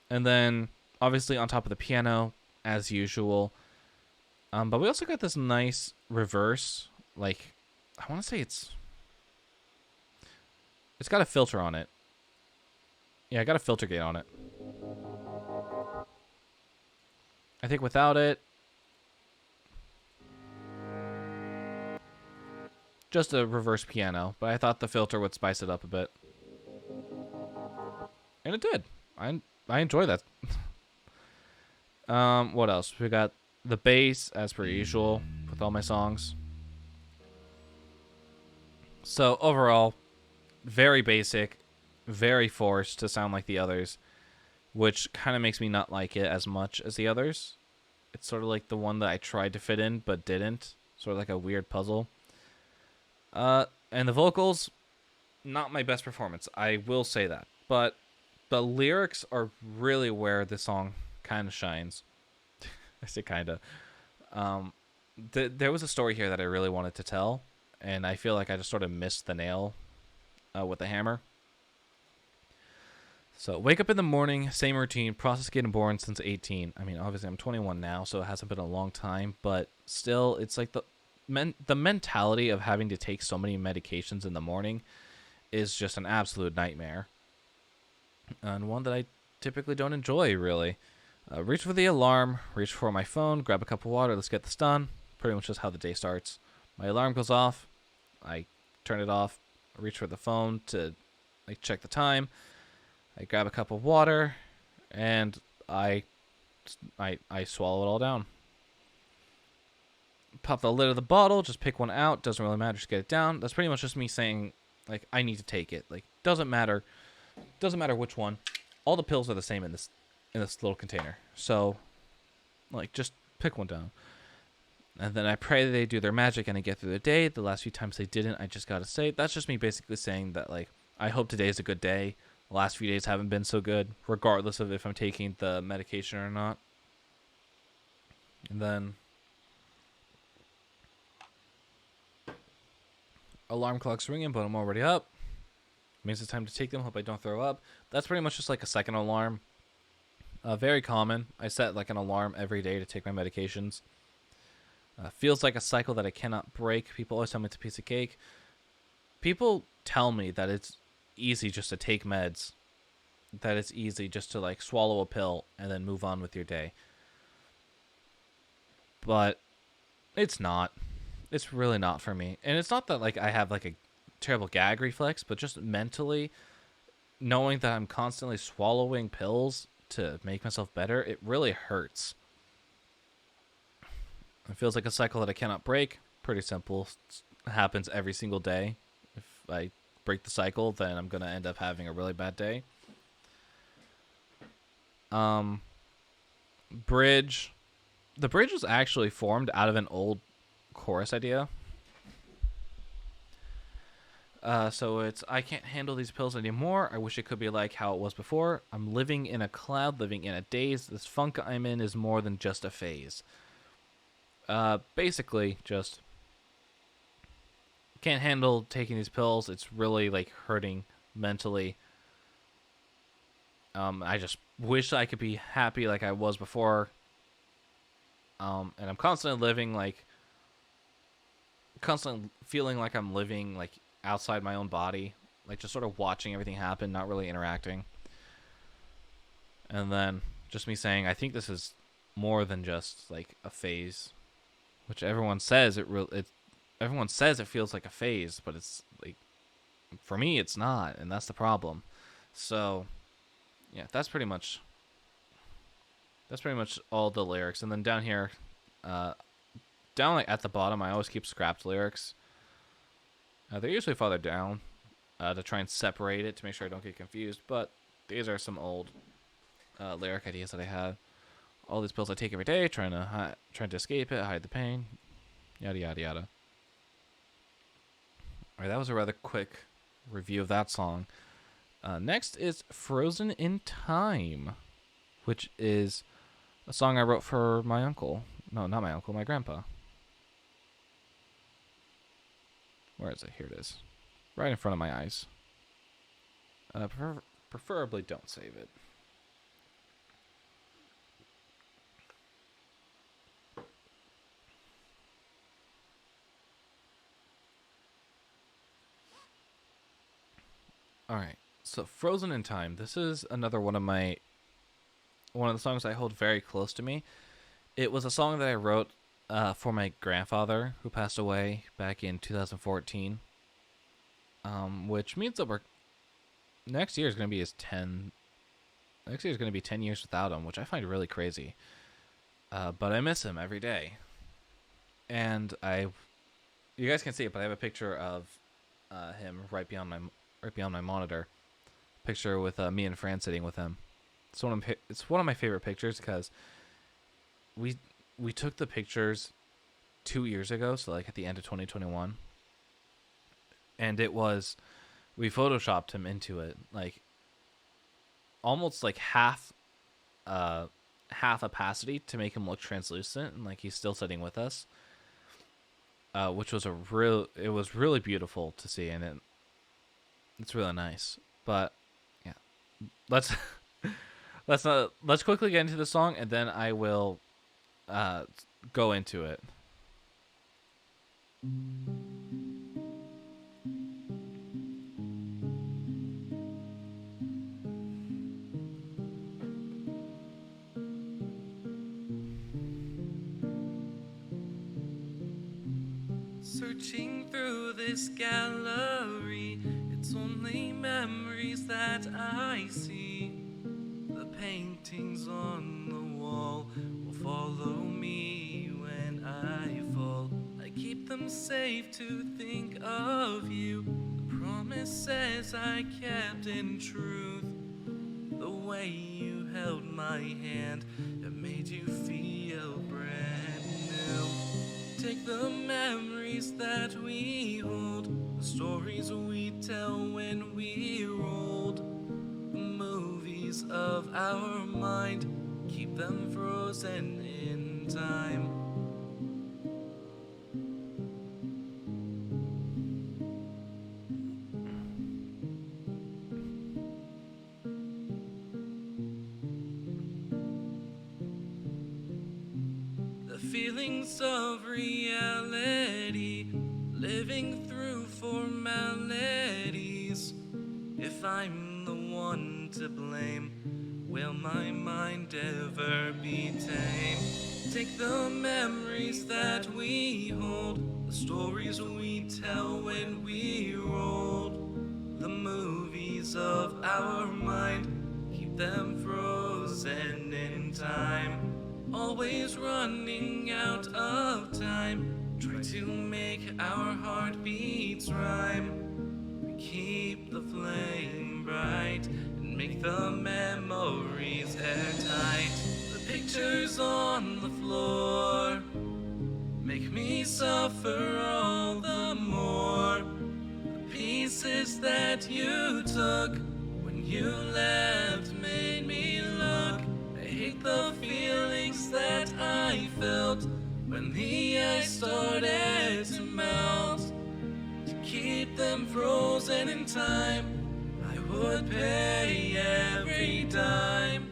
And then, obviously, on top of the piano, as usual. But we also got this nice reverse. Like, I want to say it's got a filter on it. Yeah, I got a filter gate on it. I think without it, just a reverse piano, but I thought the filter would spice it up a bit. And it did. I enjoy that. What else? We got the bass, as per usual, with all my songs. So, overall, very basic, very forced to sound like the others, which kind of makes me not like it as much as the others. It's sort of like the one that I tried to fit in, but didn't. Sort of like a weird puzzle. And the vocals, not my best performance. I will say that. But the lyrics are really where the song kind of shines. I say kind of. There was a story here that I really wanted to tell, and I feel like I just sort of missed the nail with the hammer. So, wake up in the morning, same routine, process getting boring since 18. I mean, obviously I'm 21 now, so it hasn't been a long time, but still, it's like the mentality of having to take so many medications in the morning is just an absolute nightmare. And one that I typically don't enjoy, really. Reach for the alarm, reach for my phone, grab a cup of water, let's get this done. Pretty much just how the day starts. My alarm goes off. I turn it off. I reach for the phone to like check the time. I grab a cup of water, and I swallow it all down. Pop the lid of the bottle. Just pick one out. Doesn't really matter. Just get it down. That's pretty much just me saying like I need to take it. Like doesn't matter. Doesn't matter which one. All the pills are the same in this little container. So like just pick one down. And then I pray that they do their magic and I get through the day. The last few times they didn't, I just gotta say that's just me basically saying that like I hope today is a good day. The last few days haven't been so good, regardless of if I'm taking the medication or not. And then alarm clock's ringing, but I'm already up. Means it's time to take them. Hope I don't throw up. That's pretty much just like a second alarm. Very common. I set like an alarm every day to take my medications. Feels like a cycle that I cannot break. People always tell me it's a piece of cake. People tell me that it's easy just to take meds. That it's easy just to like swallow a pill and then move on with your day. But it's not. It's really not for me. And it's not that like I have like a terrible gag reflex, but just mentally knowing that I'm constantly swallowing pills to make myself better, it really hurts. It feels like a cycle that I cannot break. Pretty simple. It happens every single day. If I break the cycle, then I'm going to end up having a really bad day. Bridge. The bridge was actually formed out of an old chorus idea. So it's, I can't handle these pills anymore. I wish it could be like how it was before. I'm living in a cloud, living in a daze. This funk I'm in is more than just a phase. Basically just can't handle taking these pills. It's really like hurting mentally. I just wish I could be happy like I was before. And I'm constantly feeling like I'm living like outside my own body, like just sort of watching everything happen, not really interacting. And then just me saying, I think this is more than just like a phase, which everyone says everyone says it feels like a phase, but it's like for me it's not, and that's the problem. So yeah, that's pretty much all the lyrics. And then down here, down like at the bottom, I always keep scrapped lyrics. They're usually farther down to try and separate it to make sure I don't get confused. But these are some old lyric ideas that I had. All these pills I take every day, trying to escape it, hide the pain, yada yada yada. All right, that was a rather quick review of that song. Next is "Frozen in Time," which is a song I wrote for my uncle. No, not my uncle, my grandpa. Where is it? Here it is. Right in front of my eyes. Preferably don't save it. Alright, so Frozen in Time. This is another one of the songs I hold very close to me. It was a song that I wrote for my grandfather, who passed away back in 2014. Which means that next year is going to be 10 years without him, which I find really crazy. But I miss him every day. And you guys can see it, but I have a picture of him right beyond my monitor. Picture with me and Fran sitting with him. It's one of my favorite pictures because we took the pictures 2 years ago, so like at the end of 2021. And we photoshopped him into it, like almost like half opacity to make him look translucent, and like he's still sitting with us, which was it was really beautiful to see, and it's really nice. But yeah, let's quickly get into the song, and then I will go into it. Searching through this gallery, it's only memories that I see. The paintings on the wall will follow me when I fall. I keep them safe to think of you. The promises I kept in truth. The way you held my hand, it made you feel brand new. Take the memories that we hold, the stories we tell when we're old, the movies of our mind, keep them frozen in time. The feelings of reality, living through formalities. If I'm the one to blame, will my mind ever be tame? Take the memories that we hold, the stories we tell when we're old, the movies of our mind, keep them frozen in time. Always running out of time, try to make our heartbeats rhyme. We keep the flame bright and make the memories airtight. The pictures on the floor make me suffer all the more. The pieces that you took when you left made me look. I hate the feelings that I felt when the ice started to melt. To keep them frozen in time, I would pay every dime.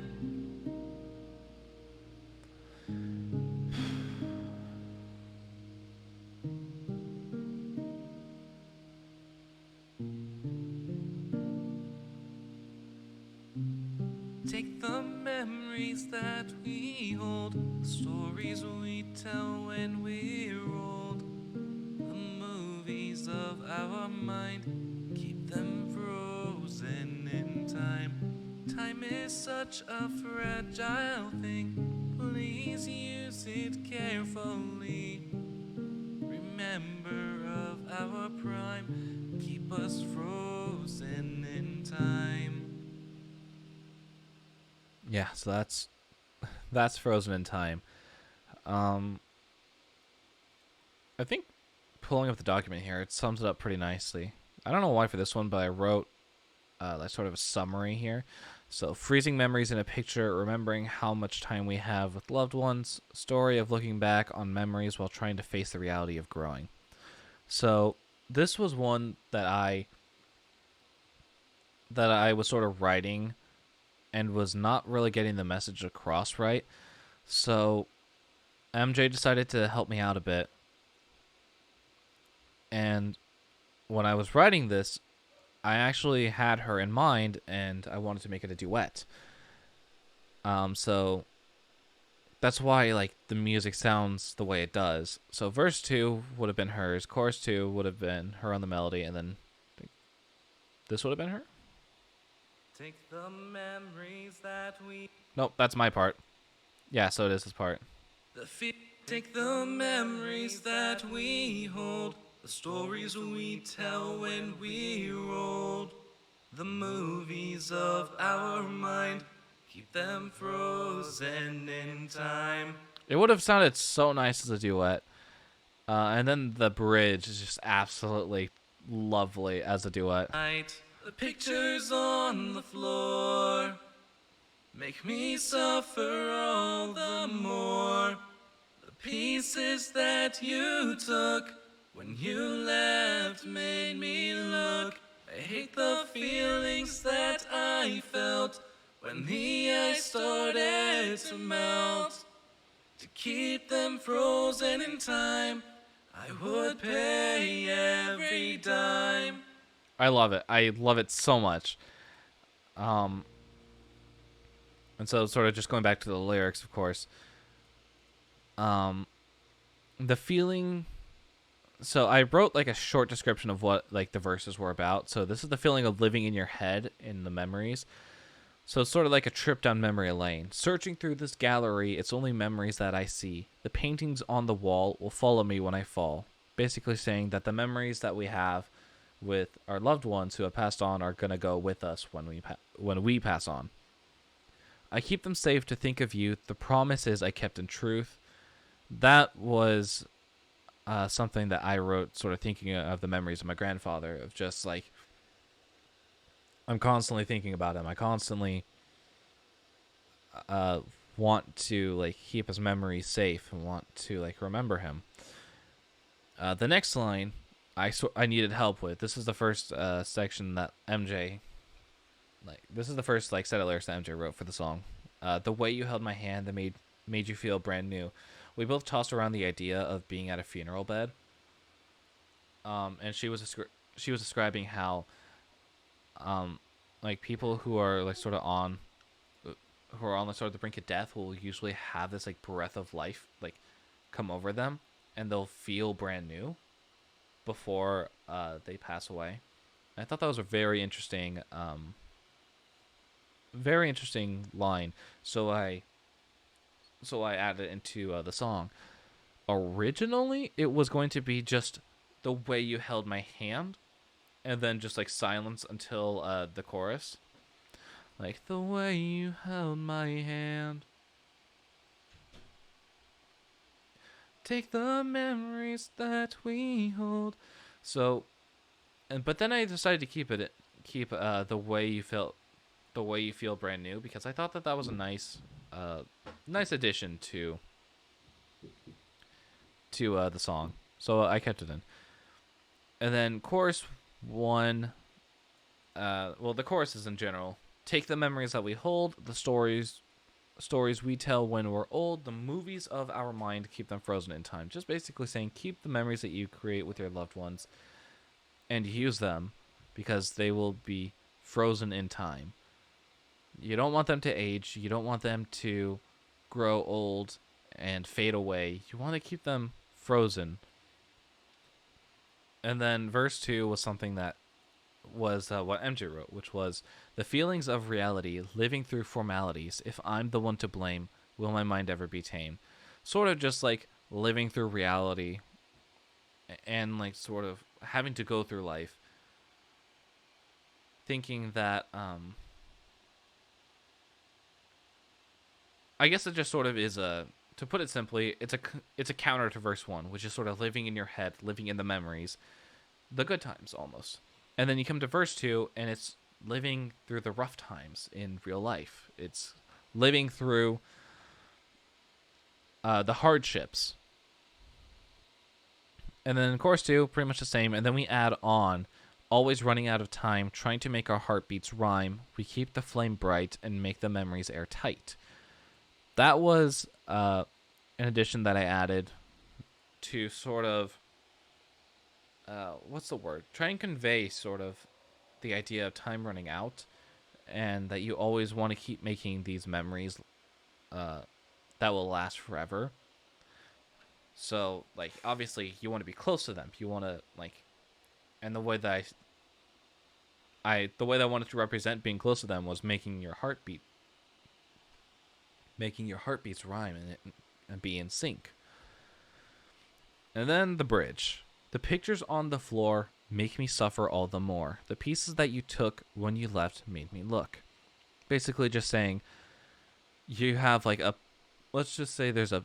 Take the memories that we hold, the stories we tell when we're old, the movies of our mind, keep them frozen in time. Time is such a fragile thing, please use it carefully. Remember of our prime, keep us frozen in time. Yeah, so that's Frozen in Time. I think pulling up the document here, it sums it up pretty nicely. I don't know why for this one, but I wrote like sort of a summary here. So, freezing memories in a picture, remembering how much time we have with loved ones, story of looking back on memories while trying to face the reality of growing. So, this was one that I was sort of writing and was not really getting the message across right. So MJ decided to help me out a bit. And when I was writing this, I actually had her in mind and I wanted to make it a duet. So that's why like the music sounds the way it does. So verse 2 would have been hers, chorus 2 would have been her on the melody, and then this would have been her? Take the memories that we Nope, that's my part. Yeah, so it is his part. Take the memories that we hold, the stories we tell when we're old, the movies of our mind, keep them frozen in time. It would have sounded so nice as a duet. And then the bridge is just absolutely lovely as a duet. The pictures on the floor make me suffer all the more. The pieces that you took when you left made me look. I hate the feelings that I felt when the ice started to melt. To keep them frozen in time, I would pay every dime. I love it. I love it so much. And so sort of just going back to the lyrics, of course. The feeling So I wrote like a short description of what like the verses were about. So this is the feeling of living in your head in the memories. So it's sort of like a trip down memory lane. Searching through this gallery, it's only memories that I see. The paintings on the wall will follow me when I fall. Basically saying that the memories that we have with our loved ones who have passed on are going to go with us when we pass on. I keep them safe to think of you. The promises I kept in truth. That was something that I wrote sort of thinking of the memories of my grandfather, of just like, I'm constantly thinking about him. I constantly want to like keep his memory safe and want to like remember him. The next line I needed help with. This is the first section that MJ, like this is the first like set of lyrics that MJ wrote for the song. The way you held my hand that made you feel brand new. We both tossed around the idea of being at a funeral bed. And she was describing how like people who are like sort of on the sort of the brink of death will usually have this like breath of life like come over them, and they'll feel brand new before they pass away. And I thought that was a very interesting line. So I added it into the song. Originally, it was going to be just the way you held my hand, and then just like silence until the chorus. Like the way you held my hand. Take the memories that we hold. So, but then I decided to keep the way you feel brand new, because I thought that was a nice addition to the song. So I kept it in. And then chorus 1, the choruses in general. Take the memories that we hold, the stories we tell when we're old, the movies of our mind, keep them frozen in time. Just basically saying keep the memories that you create with your loved ones and use them, because they will be frozen in time. You don't want them to age. You don't want them to grow old and fade away. You want to keep them frozen. And then verse 2 was something that was what MJ wrote, which was, the feelings of reality, living through formalities. If I'm the one to blame, will my mind ever be tame? Sort of just like living through reality and like sort of having to go through life thinking that I guess it just sort of is to put it simply, it's a counter to verse 1, which is sort of living in your head, living in the memories, the good times almost. And then you come to verse 2, and it's living through the rough times in real life. It's living through the hardships. And then chorus 2, pretty much the same. And then we add on, always running out of time, trying to make our heartbeats rhyme. We keep the flame bright and make the memories airtight. That was an addition that I added to sort of, what's the word? Try and convey sort of the idea of time running out, and that you always want to keep making these memories that will last forever. So, like, obviously, you want to be close to them. You want to, like, and the way that I wanted to represent being close to them was making your heartbeats rhyme and be in sync. And then the bridge. The pictures on the floor make me suffer all the more. The pieces that you took when you left made me look. Basically just saying, you have like let's just say there's a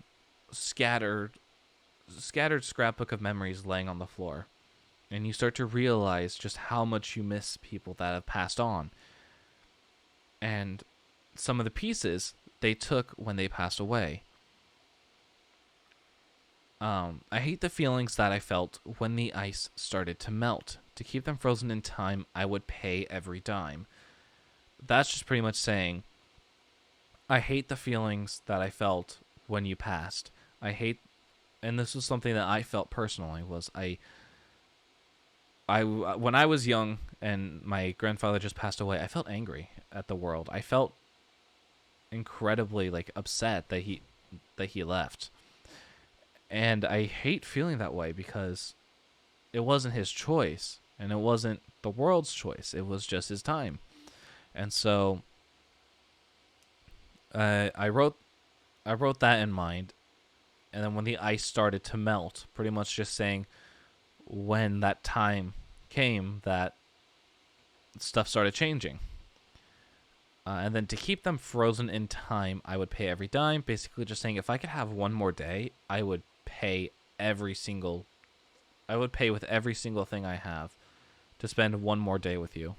scattered scrapbook of memories laying on the floor. And you start to realize just how much you miss people that have passed on. And some of the pieces they took when they passed away. I hate the feelings that I felt when the ice started to melt. To keep them frozen in time, I would pay every dime. That's just pretty much saying, I hate the feelings that I felt when you passed. And this was something that I felt personally, was when I was young and my grandfather just passed away, I felt angry at the world. I felt incredibly like upset that he left. And I hate feeling that way, because wasn't his choice, and it wasn't the world's choice. It was just his time. And so I wrote that in mind. And then when the ice started to melt, pretty much just saying when that time came that stuff started changing. And then to keep them frozen in time, I would pay every dime. Basically just saying if I could have one more day, I would pay with every single thing I have to spend one more day with you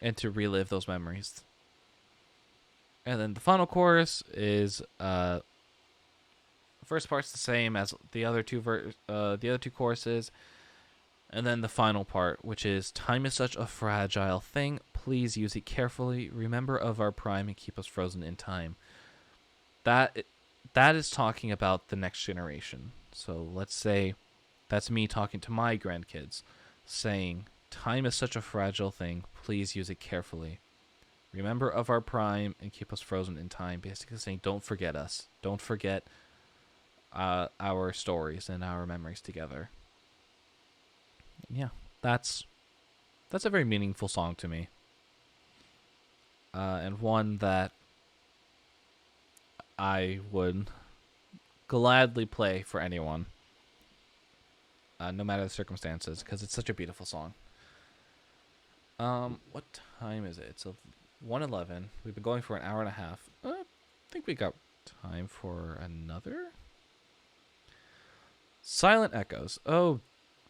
and to relive those memories. And then the final chorus is the first part's the same as the other two choruses, and then the final part, which is time is such a fragile thing. Please use it carefully. Remember of our prime and keep us frozen in time. That is talking about the next generation. So let's say that's me talking to my grandkids, saying time is such a fragile thing. Please use it carefully. Remember of our prime and keep us frozen in time. Basically saying don't forget us. Don't forget our stories and our memories together. Yeah, that's a very meaningful song to me, and one that I would gladly play for anyone, no matter the circumstances, because it's such a beautiful song. What time is it? It's 1:11. We've been going for an hour and a half. I think we got time for another. Silent Echoes. Oh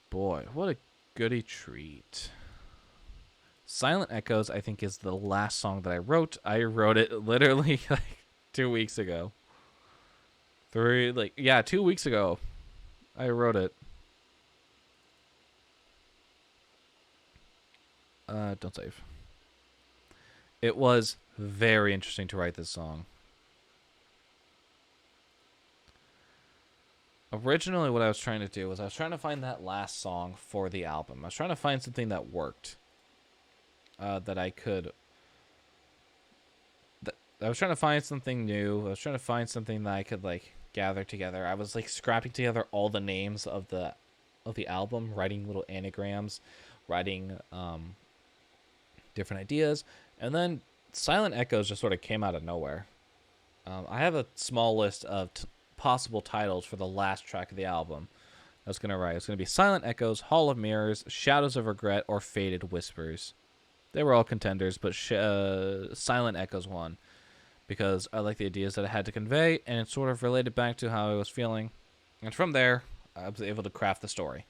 boy, what a goody treat. Silent Echoes, I think, is the last song that I wrote. I wrote it literally like 2 weeks ago. 2 weeks ago. I wrote it. Don't save. It was very interesting to write this song. Originally, what I was trying to do was I was trying to find that last song for the album. I was trying to find something that worked. That I could... I was trying to find something new. I was trying to find something that I could, like, gather together. I was, like, scrapping together all the names of the album, writing little anagrams, writing different ideas. And then Silent Echoes just sort of came out of nowhere. I have a small list of possible titles for the last track of the album. I was going to write. It's going to be Silent Echoes, Hall of Mirrors, Shadows of Regret, or Faded Whispers. They were all contenders, but Silent Echoes won because I like the ideas that I had to convey, and it sort of related back to how I was feeling. And from there, I was able to craft the story.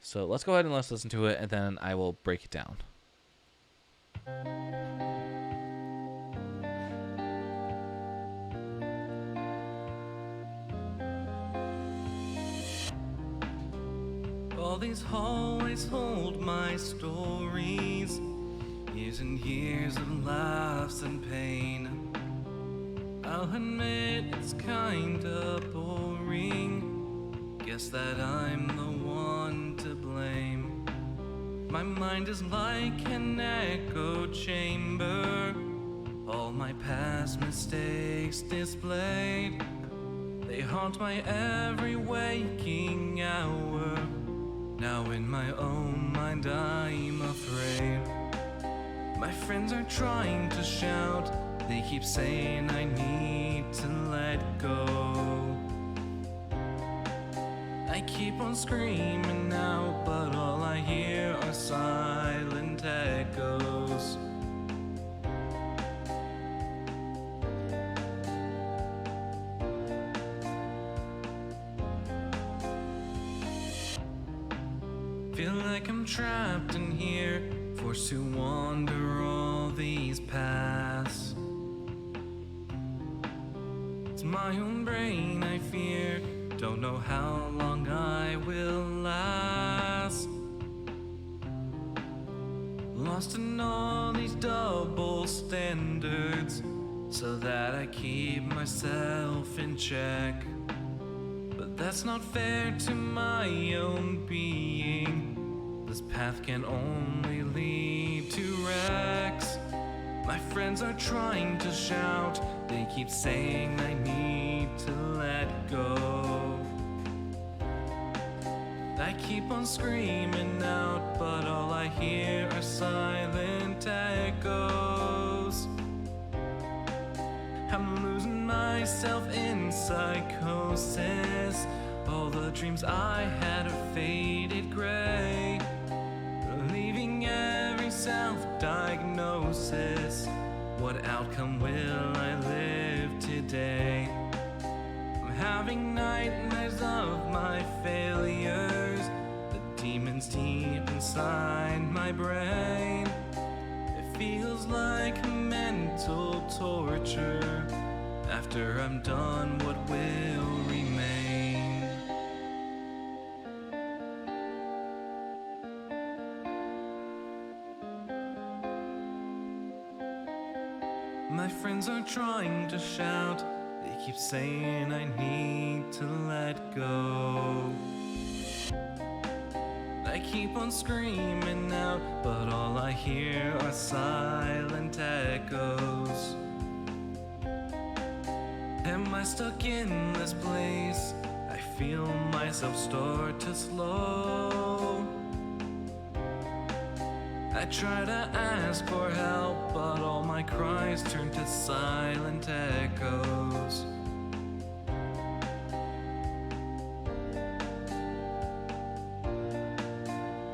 So let's go ahead and let's listen to it, and then I will break it down. All these hallways hold my stories, years and years of laughs and pain. I'll admit it's kinda boring, guess that I'm the one to blame. My mind is like an echo chamber, all my past mistakes displayed. They haunt my every waking hour. Now in my own mind I'm afraid. My friends are trying to shout, they keep saying I need to let go. I keep on screaming out, but all I hear are silent echoes. Feel like I'm trapped in here, forced to wander all these paths. It's my own brain I fear, don't know how long I will last. Lost in all these double standards, so that I keep myself in check. But that's not fair to my own being. This path can only lead to wrecks. My friends are trying to shout, they keep saying I need to let go. I keep on screaming out, but all I hear are silent echoes. I'm losing myself in psychosis. All the dreams I had are faded gray, leaving every self-diagnosis. What outcome will I live today? I'm having nightmares of my failures, the demons deep inside my brain. It feels like mental torture. After I'm done, what will remain? My friends are trying to shout. They keep saying I need to let go. I keep on screaming out, but all I hear are silent echoes. Am I stuck in this place? I feel myself start to slow. I try to ask for help, but all my cries turn to silent echoes.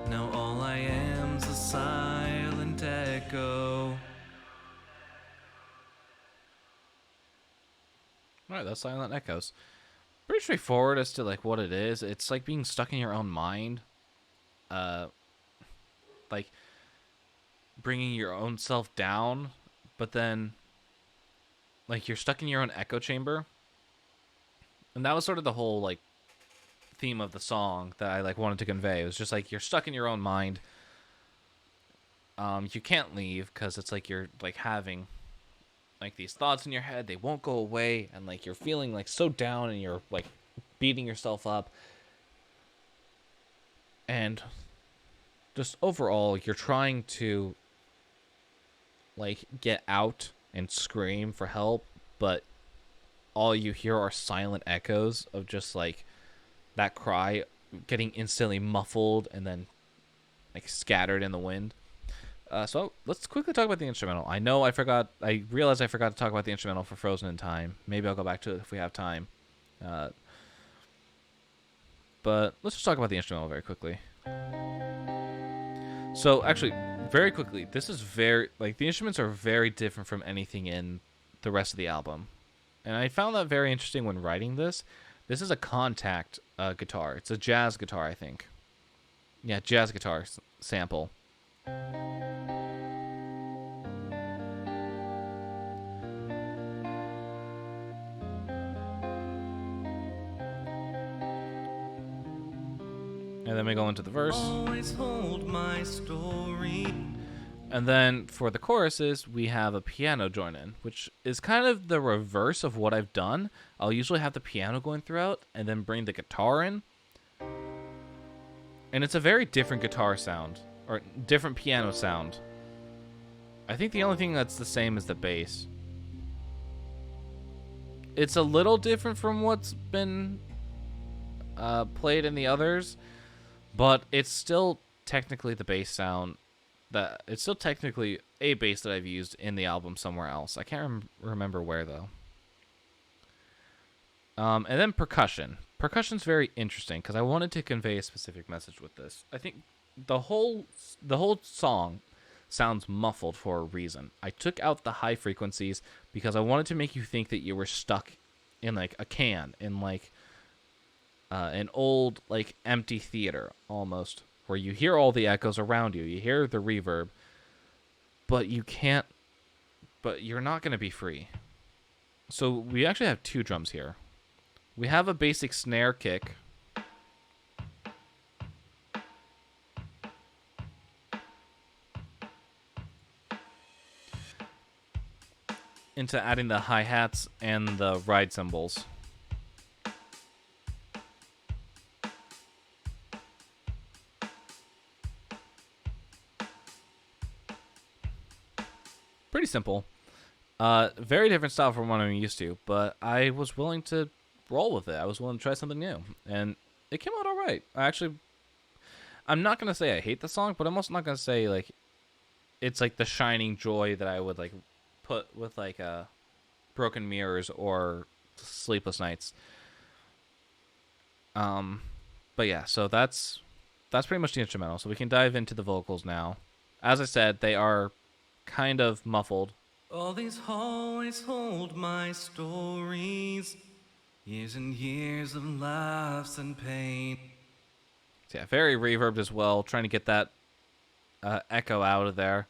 Now all I am's a silent echo. Alright, that's Silent Echoes. Pretty straightforward as to like what it is. It's like being stuck in your own mind. Like bringing your own self down, but then like you're stuck in your own echo chamber. And that was sort of the whole like theme of the song that I like wanted to convey. It was just like you're stuck in your own mind. You can't leave because it's like you're like having like these thoughts in your head. They won't go away, and like you're feeling like so down, and you're like beating yourself up. And just overall, you're trying to like get out and scream for help, but all you hear are silent echoes of just like that cry getting instantly muffled and then like scattered in the wind. So let's quickly talk about the instrumental. I realized I forgot to talk about the instrumental for Frozen in Time. Maybe I'll go back to it if we have time. But let's just talk about the instrumental very quickly. So actually, very quickly, this is the instruments are very different from anything in the rest of the album. And I found that very interesting when writing this. This is a Contact guitar. It's a jazz guitar, I think. Yeah, jazz guitar sample. And then we go into the verse. Always hold my story. And then for the choruses, we have a piano join in, which is kind of the reverse of what I've done. I'll usually have the piano going throughout and then bring the guitar in. And it's a very different guitar sound, or different piano sound. I think the only thing that's the same is the bass. It's a little different from what's been played in the others, but it's still technically the bass sound. It's still technically a bass that I've used in the album somewhere else. I can't remember where though. And then percussion. Percussion's very interesting because I wanted to convey a specific message with this. I think the whole song sounds muffled for a reason. I took out the high frequencies because I wanted to make you think that you were stuck in like a can in like an old like empty theater almost, where you hear all the echoes around you. You hear the reverb, but you're not going to be free. So we actually have two drums here. We have a basic snare kick. Into adding the hi-hats and the ride cymbals. Pretty simple. Very different style from what I'm used to, but I was willing to roll with it. I was willing to try something new, and it came out all right. I actually I'm not gonna say I hate the song, but I'm also not gonna say like it's like the shining joy that I would like put with like Broken Mirrors or Sleepless Nights. But yeah, so that's pretty much the instrumental. So we can dive into the vocals now. As I said, they are kind of muffled. All these hallways hold my stories, years and years of laughs and pain. So yeah, very reverbed as well, trying to get that echo out of there.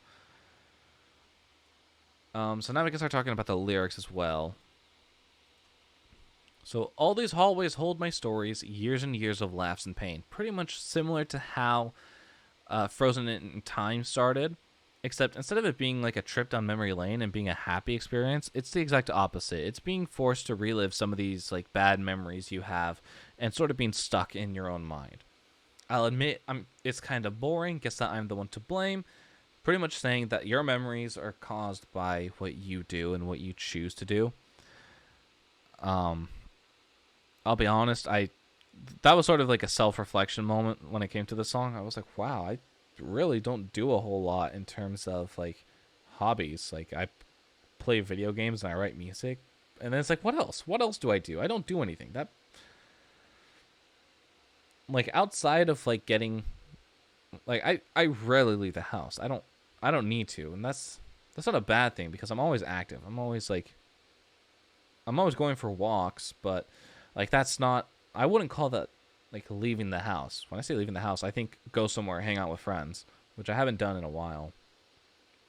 So now we can start talking about the lyrics as well. So all these hallways hold my stories, years and years of laughs and pain. Pretty much similar to how Frozen in Time started, except instead of it being like a trip down memory lane and being a happy experience, it's the exact opposite. It's being forced to relive some of these like bad memories you have and sort of being stuck in your own mind. I'll admit it's kind of boring, guess that I'm the one to blame. Pretty much saying that your memories are caused by what you do and what you choose to do. I'll be honest, that was sort of like a self-reflection moment when it came to the song. I was like, wow, I really don't do a whole lot in terms of like hobbies. Like I play video games and I write music. And then it's like, what else? What else do I do? I don't do anything. That like outside of like getting like I rarely leave the house. I don't need to, and that's not a bad thing because I'm always active. I'm always going for walks, but like that's not, I wouldn't call that like leaving the house. When I say leaving the house, I think go somewhere, hang out with friends, which I haven't done in a while.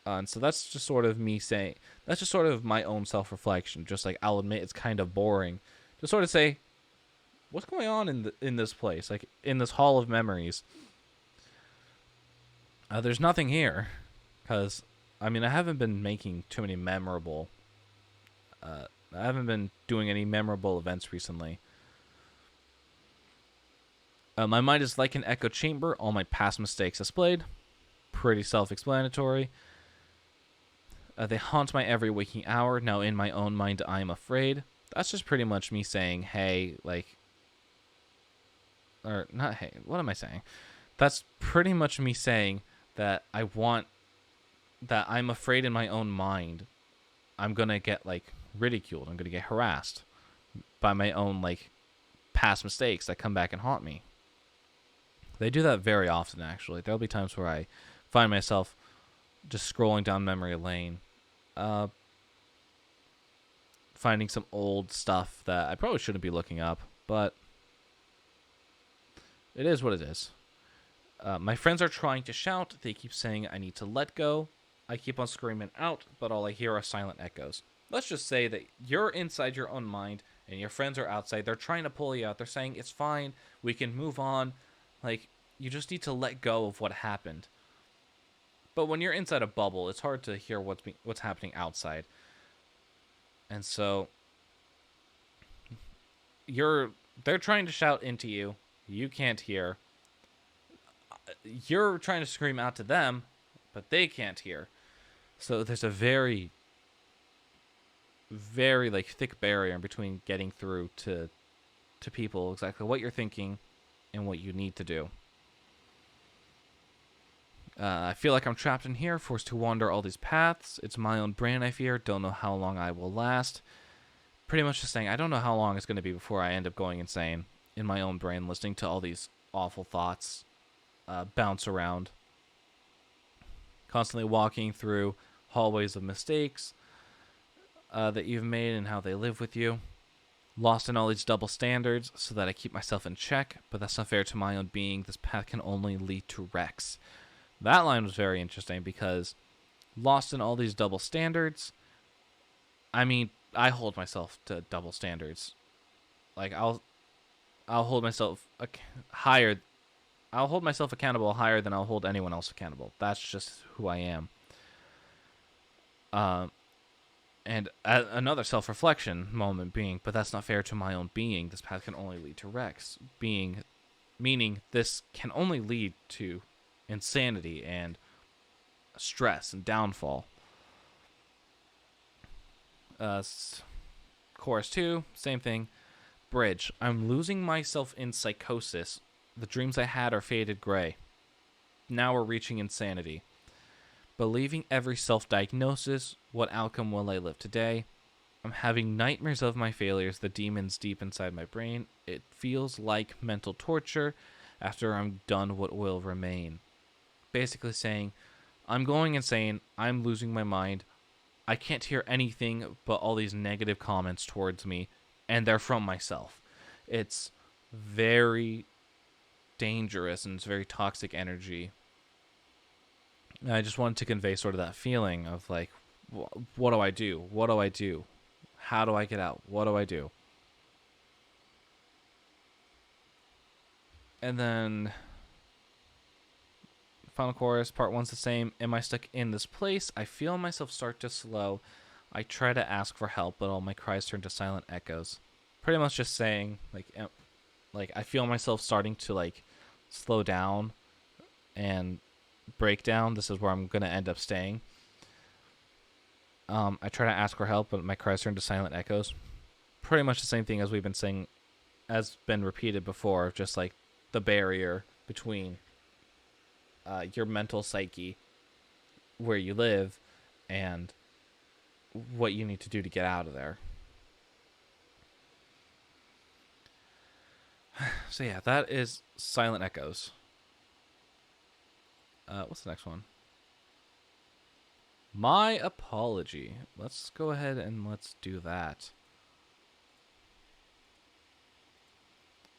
And so that's just sort of me saying, that's just sort of my own self-reflection. Just like I'll admit it's kind of boring to sort of say, what's going on in this place, like in this hall of memories. There's nothing here, because I mean I haven't been making too many memorable. I haven't been doing any memorable events recently. My mind is like an echo chamber, all my past mistakes displayed. Pretty self-explanatory. They haunt my every waking hour. Now in my own mind I am afraid. That's just pretty much me saying, hey, like... Or, not hey, what am I saying? That's pretty much me saying that that I'm afraid in my own mind I'm gonna get, like, ridiculed. I'm gonna get harassed by my own, like, past mistakes that come back and haunt me. They do that very often, actually. There'll be times where I find myself just scrolling down memory lane, finding some old stuff that I probably shouldn't be looking up, but it is what it is. My friends are trying to shout. They keep saying I need to let go. I keep on screaming out, but all I hear are silent echoes. Let's just say that you're inside your own mind and your friends are outside. They're trying to pull you out. They're saying it's fine. We can move on. Like, you just need to let go of what happened. But when you're inside a bubble, it's hard to hear what's happening outside. And so they're trying to shout into you. You can't hear. You're trying to scream out to them, but they can't hear. So there's a very, very like thick barrier in between getting through to people exactly what you're thinking and what you need to do. I feel like I'm trapped in here, forced to wander all these paths. It's my own brain, I fear. Don't know how long I will last. Pretty much just saying, I don't know how long it's going to be before I end up going insane in my own brain, listening to all these awful thoughts bounce around. Constantly walking through hallways of mistakes that you've made and how they live with you. Lost in all these double standards so that I keep myself in check, but that's not fair to my own being. This path can only lead to wrecks. That line was very interesting because lost in all these double standards, I mean, I hold myself to double standards. Like, I'll hold myself higher. I'll hold myself accountable higher than I'll hold anyone else accountable. That's just who I am. And another self-reflection moment being, but that's not fair to my own being. This path can only lead to wrecks. Meaning this can only lead to insanity and stress and downfall. Chorus 2, same thing. Bridge. I'm losing myself in psychosis. The dreams I had are faded gray. now we're reaching insanity. Believing every self-diagnosis, what outcome will I live today? I'm having nightmares of my failures, the demons deep inside my brain. It feels like mental torture. After I'm done, what will remain? Basically saying, I'm going insane, I'm losing my mind, I can't hear anything but all these negative comments towards me, and they're from myself. It's very dangerous and it's very toxic energy. And I just wanted to convey sort of that feeling of like, what do I do? What do I do? How do I get out? What do I do? And then final chorus, part one's the same. Am I stuck in this place? I feel myself start to slow. I try to ask for help, but all my cries turn to silent echoes. Pretty much just saying, like I feel myself starting to like slow down and break down. This is where I'm gonna end up staying. I try to ask for help, but my cries turn to silent echoes. Pretty much the same thing as we've been saying, as been repeated before. Just like the barrier between your mental psyche, where you live, and what you need to do to get out of there. So yeah, that is Silent Echoes. What's the next one? My Apology. Let's go ahead and let's do that.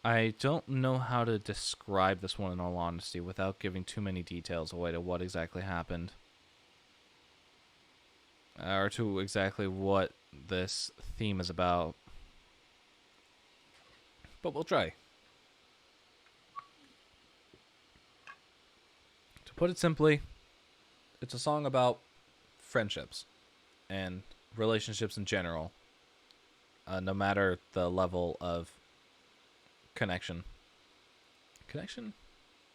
I don't know how to describe this one in all honesty without giving too many details away to what exactly happened. Or to exactly what this theme is about. But we'll try. To put it simply, it's a song about friendships and relationships in general. No matter the level of connection.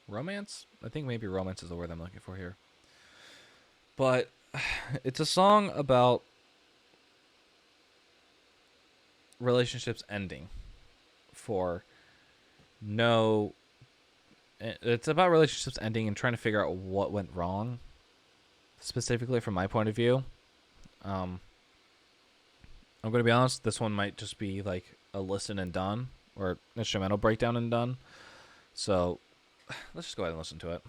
Romance? I think maybe romance is the word I'm looking for here. But it's a song about relationships ending for no... It's about relationships ending and trying to figure out what went wrong. Specifically from my point of view. I'm going to be honest, this one might just be like a listen and done. Or instrumental breakdown and done. So, let's just go ahead and listen to it.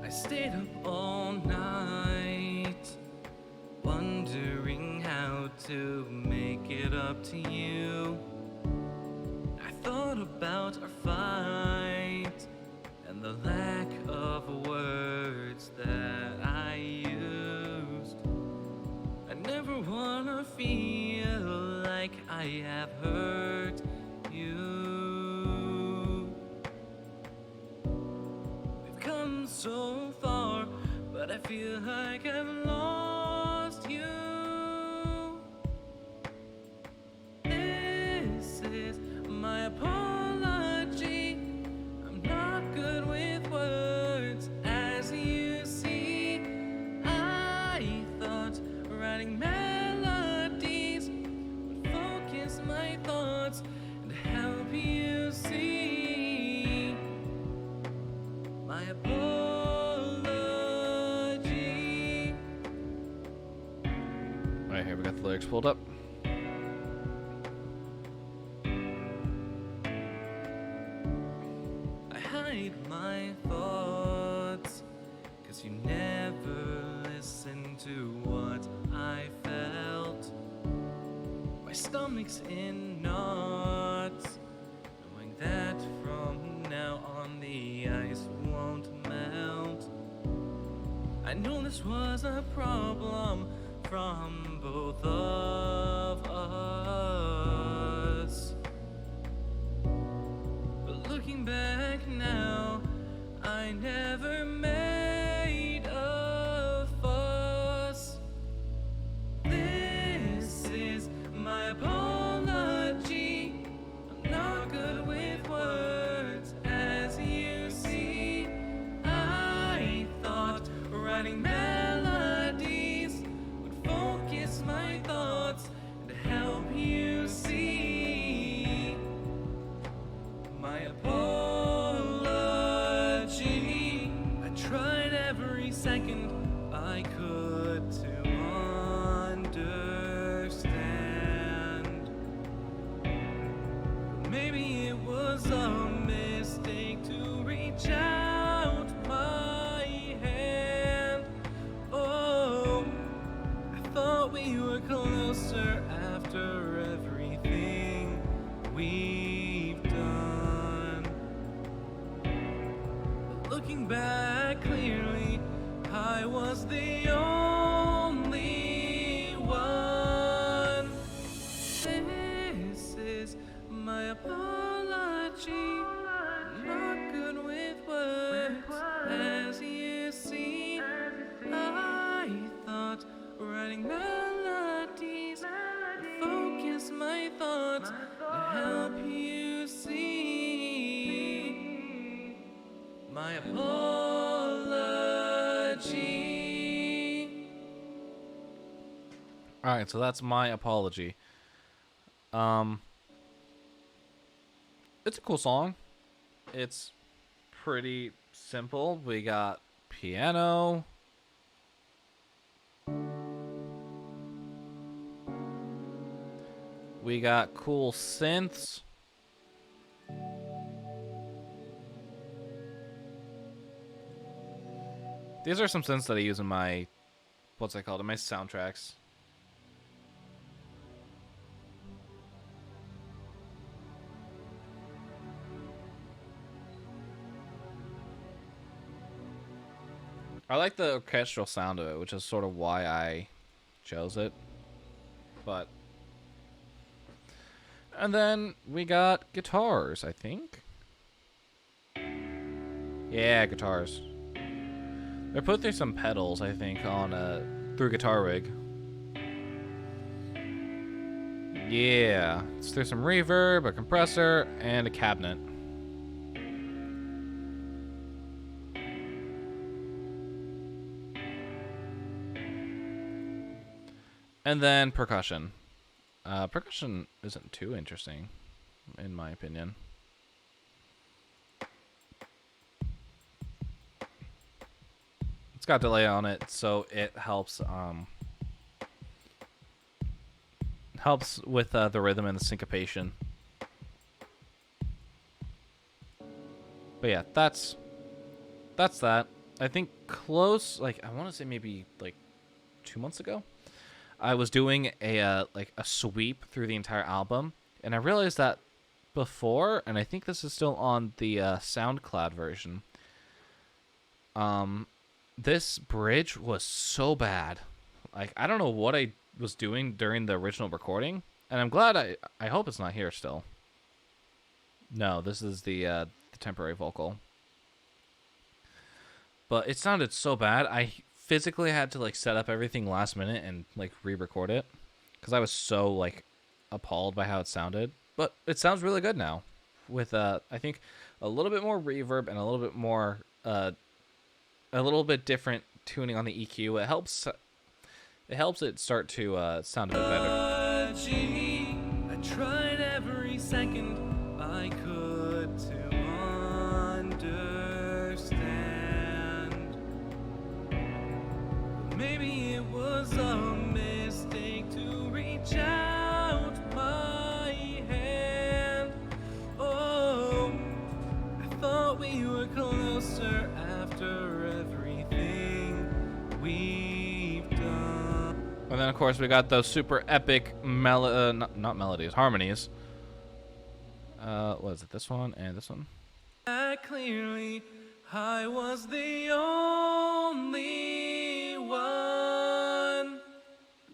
I stayed up all night, wondering how to make it up to you. I thought about our fight and the lack of words that I used. I never wanna feel like I have hurt you. We've come so far, but I feel like I've lost you. This is my apology. I'm not good with words, as you see. I thought writing melodies would focus my thoughts and help you see. My apology. Alright, here we got the lyrics pulled up. I hide my thoughts, 'cause you never listened to what I felt. My stomach's in knots, knowing that from now on the ice won't melt. I know this was a problem from both of us, but looking back now, I never made a fuss. This is my apology. I'm not good with words, as you see. I thought writing melodies Maybe it was a mistake to reach out my hand. Oh, I thought we were closer after everything we've done. But looking back clearly, I was the only one. This is my apology. Not good with words, as you see. I thought writing melodies would focus my thoughts to help you see. My apology. All right, so that's My Apology. It's a cool song. It's pretty simple. We got piano. We got cool synths. These are some synths that I use in my, what's that called, in my soundtracks. I like the orchestral sound of it, which is sort of why I chose it. But, and then we got guitars, I think. Yeah, guitars. They put through some pedals, I think, on through Guitar Rig. Yeah, it's through some reverb, a compressor, and a cabinet. And then percussion. Percussion isn't too interesting, in my opinion. It's got delay on it, so it helps helps with the rhythm and the syncopation. But yeah, that's that. I think close, like I want to say maybe like 2 months ago, I was doing a like a sweep through the entire album, and I realized that before, and I think this is still on the SoundCloud version. This bridge was so bad. Like I don't know what I was doing during the original recording, and I'm glad I hope it's not here still. No, this is the temporary vocal. But it sounded so bad. I physically had to like set up everything last minute and like re-record it because I was so like appalled by how it sounded. But it sounds really good now, with I think a little bit more reverb and a little bit more a little bit different tuning on the EQ. It helps it start to sound a bit better. I tried every second I could to understand. Maybe it was a mistake to reach out my hand. Oh, I thought we were closer after everything we've done. And then of course we got those super epic not melodies, harmonies. What is it? This one and this one. Clearly, I was the only one.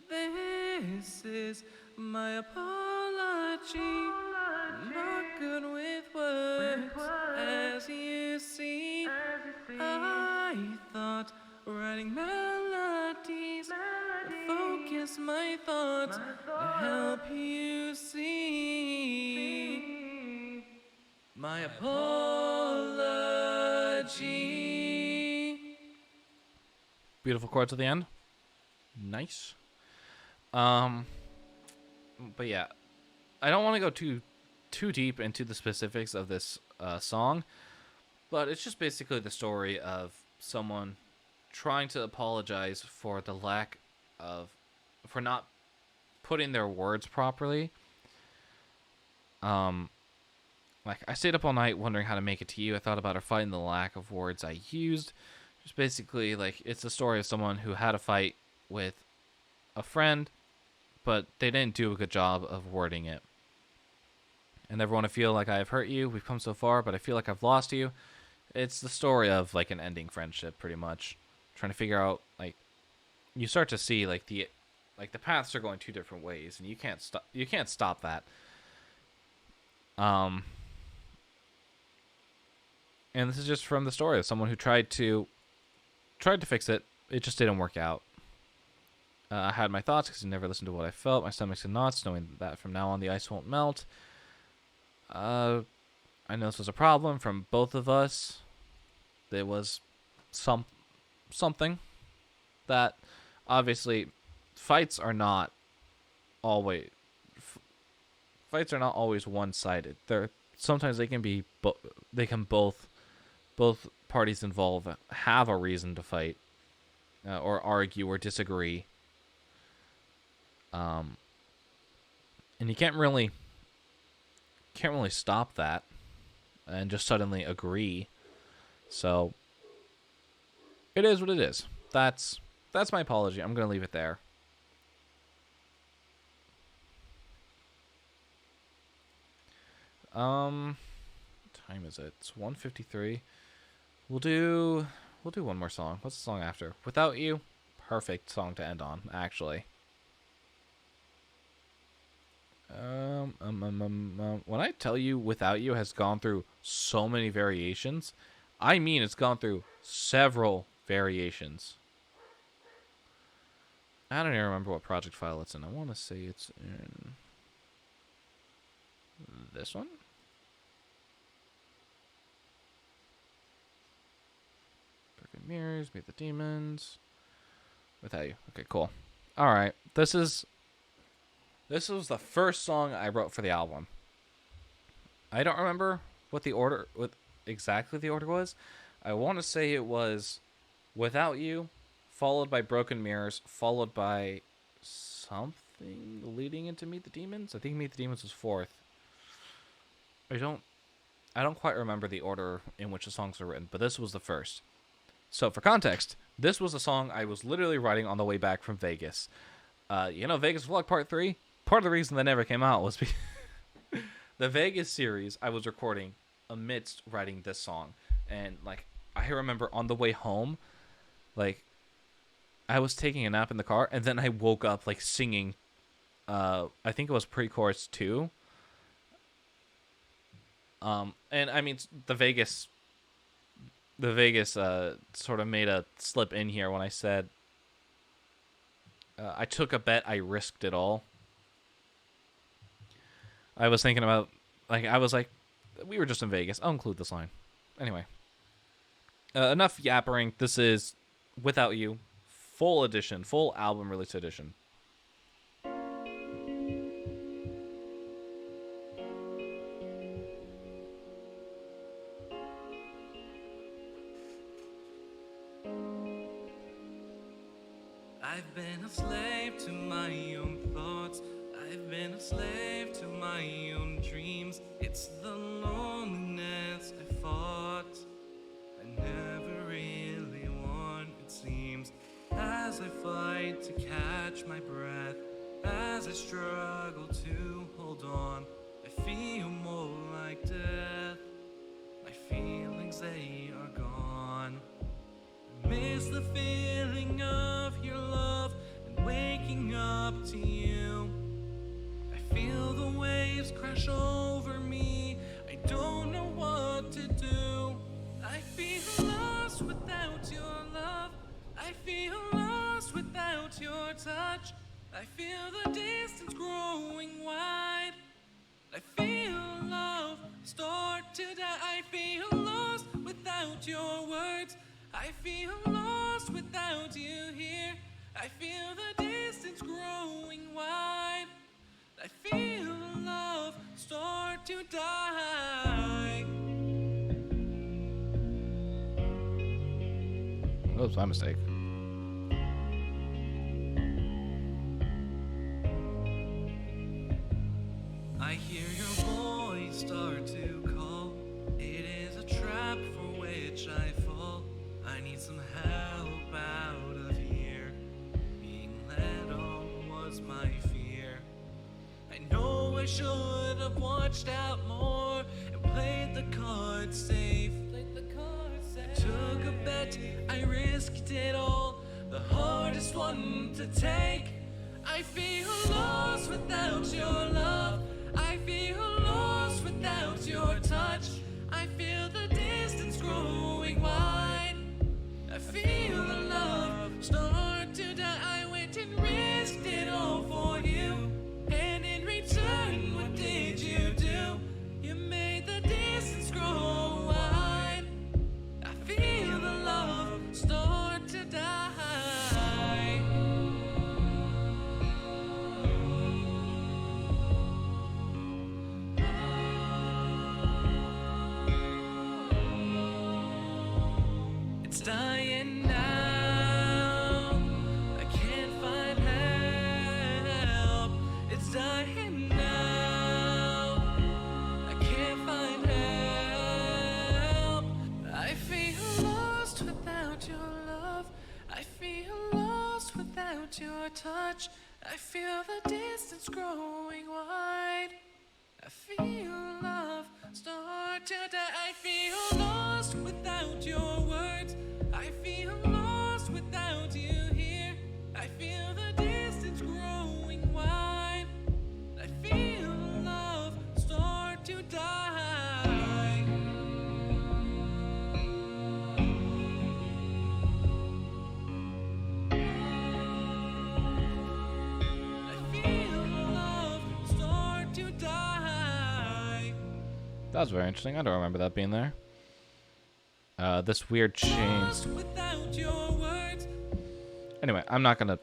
This is my apology. Not good with words, as you see. I thought writing melodies would focus my thoughts to help you see. My apology. Beautiful chords at the end. Nice. But yeah, I don't want to go too deep into the specifics of this song, but it's just basically the story of someone trying to apologize for the lack of, for not putting their words properly. Like, I stayed up all night wondering how to make it to you. I thought about our fight and the lack of words I used. Just basically, like, it's the story of someone who had a fight with a friend, but they didn't do a good job of wording it. I never want to feel like I have hurt you. We've come so far, but I feel like I've lost you. It's the story of, like, an ending friendship, pretty much. Trying to figure out, like, you start to see, like, the paths are going two different ways, and you can't stop that. And this is just from the story of someone who tried to fix it. It just didn't work out. I had my thoughts because he never listened to what I felt. My stomach's in knots, knowing that from now on the ice won't melt. I know this was a problem from both of us. There was something that obviously fights are not always one-sided. Sometimes they can be both parties involved have a reason to fight or argue or disagree. And you can't really stop that and just suddenly agree. So it is what it is. That's my apology. I'm going to leave it there. What time is it? It's 1:53. We'll do one more song. What's the song after? Without You. Perfect song to end on, actually. When I tell you Without You has gone through so many variations, I mean it's gone through several variations. I don't even remember what project file it's in. I want to say it's in this one. Perfect Mirrors, Meet the Demons. Without You. Okay, cool. All right. This was the first song I wrote for the album. I don't remember what exactly the order was. I want to say it was Without You, followed by Broken Mirrors, followed by something leading into Meet the Demons. I think Meet the Demons was fourth. I don't quite remember the order in which the songs were written, but this was the first. So for context, this was a song I was literally writing on the way back from Vegas. Vegas Vlog Part 3? Part of the reason that never came out was because the Vegas series I was recording amidst writing this song. And, like, I remember on the way home, like, I was taking a nap in the car, and then I woke up, like, singing, I think it was pre-chorus 2. And, I mean, the Vegas sort of made a slip in here when I said, I took a bet, I risked it all. I was thinking about, we were just in Vegas. I'll include this line. Anyway. Enough yappering. This is Without You, full edition, full album release edition. I've been a slave to my own thoughts. I've been a slave to my own dreams. It's the loneliness I fought. I never really won, it seems. As I fight to catch my breath, as I struggle to hold on, I feel more like death. My feelings, they are gone. I miss the feeling of your love and waking up to you. I feel the waves crash over me. I don't know what to do. I feel lost without your love. I feel lost without your touch. I feel the distance growing wide. I feel love start to die. I feel lost without your words. I feel lost without you here. I feel the distance growing wide. I feel love start to die. That was my mistake. I hear your voice start to call. should have watched out more and played the cards safe. I took a bet, I risked it all, the hardest one to take. I feel lost without your love. I feel lost without your touch. I feel the distance growing wide. I feel the love start to die. I went and risked it all for you, and in return, what did you do? You made the distance grow wide. I feel the love start to die. It's dying now. I can't find help. It's dying now. I can't find help. I feel lost without your love. I feel lost without your touch. I feel the distance growing wide. I feel love start to die. I feel lost without your words. I feel lost without you here. I feel the distance growing wide. I feel love start to die. I feel love start to die. That was very interesting. I don't remember that being there. This weird chain. Lost without your words. Anyway, I'm not gonna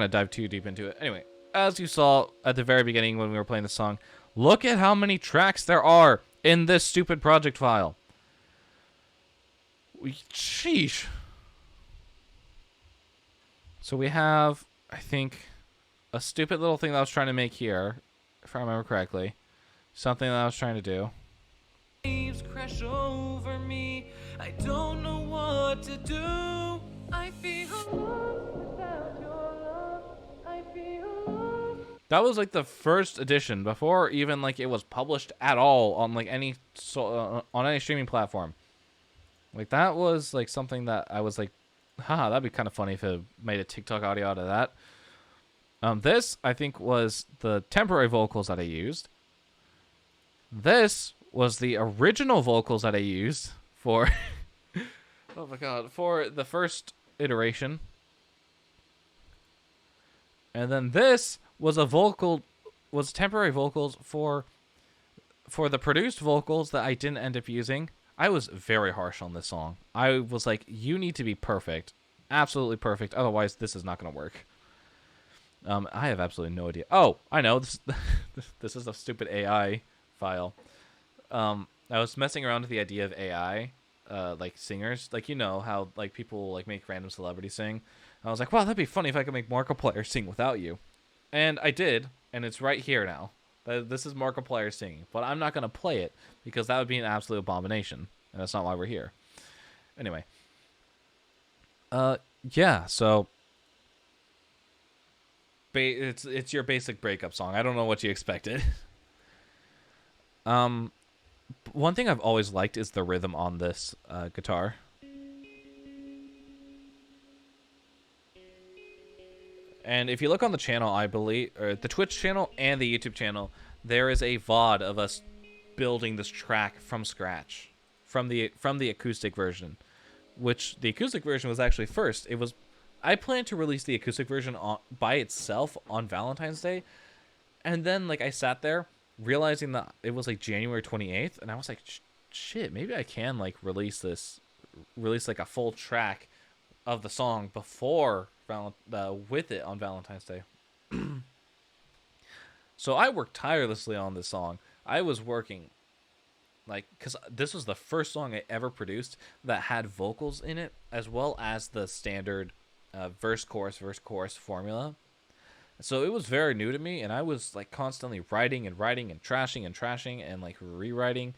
dive too deep into it. Anyway, as you saw at the very beginning when we were playing the song, look at how many tracks there are in this stupid project file. Sheesh. So we have, I think, a stupid little thing that I was trying to make here, if I remember correctly. Something that I was trying to do. Waves crash over me. I don't know what to do. I feel lost without your love. I feel lost. That was like the first edition before even like it was published at all on like any on any streaming platform. Like that was like something that I was like, haha, that'd be kind of funny if it made a TikTok audio out of that. This I think was the temporary vocals that I used. This was the original vocals that I used for oh my god, for the first iteration. And then this was temporary vocals for the produced vocals that I didn't end up using. I was very harsh on this song. I was like, you need to be perfect. Absolutely perfect. Otherwise, this is not going to work. I have absolutely no idea. Oh, I know. This is a stupid AI file. I was messing around with the idea of AI, like singers. Like, you know how like people like make random celebrities sing. I was like, wow, that'd be funny if I could make Markiplier sing without you. And I did, and it's right here now. This is Markiplier singing, but I'm not going to play it because that would be an absolute abomination, and that's not why we're here. Anyway. Yeah, so it's your basic breakup song. I don't know what you expected. One thing I've always liked is the rhythm on this guitar. And if you look on the channel, I believe, or the Twitch channel and the YouTube channel, there is a VOD of us building this track from scratch, from the acoustic version, which the acoustic version was actually first. I planned to release the acoustic version by itself on Valentine's Day, and then like I sat there realizing that it was like January 28th, and I was like, shit, maybe I can like release like a full track of the song before with it on Valentine's Day. So I worked tirelessly on this song. I was working like, because this was the first song I ever produced that had vocals in it as well as the standard verse chorus formula. So it was very new to me, and I was like constantly writing and trashing and like rewriting.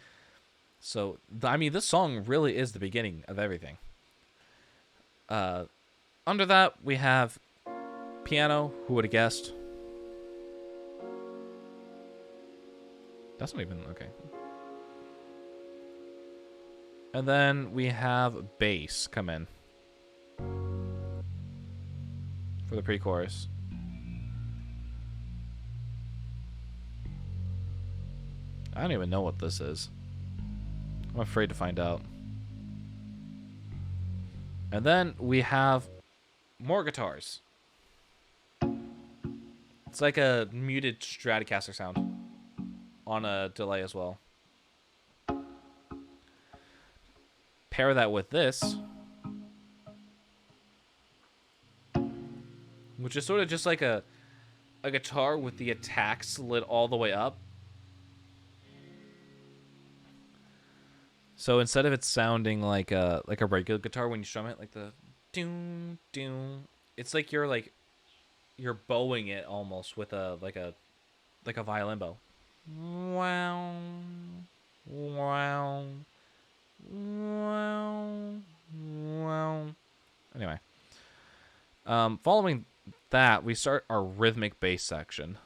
So I mean, this song really is the beginning of everything. Under that, we have piano. Who would have guessed? That's not even okay. And then we have bass come in for the pre-chorus. I don't even know what this is. I'm afraid to find out. And then we have more guitars. It's like a muted Stratocaster sound on a delay as well. Pair that with this, which is sort of just like a guitar with the attack slid all the way up. So instead of it sounding like a regular guitar when you strum it, like the doom doom, it's like you're bowing it almost with a violin bow. Wow, wow, wow, wow. Anyway, following that, we start our rhythmic bass section.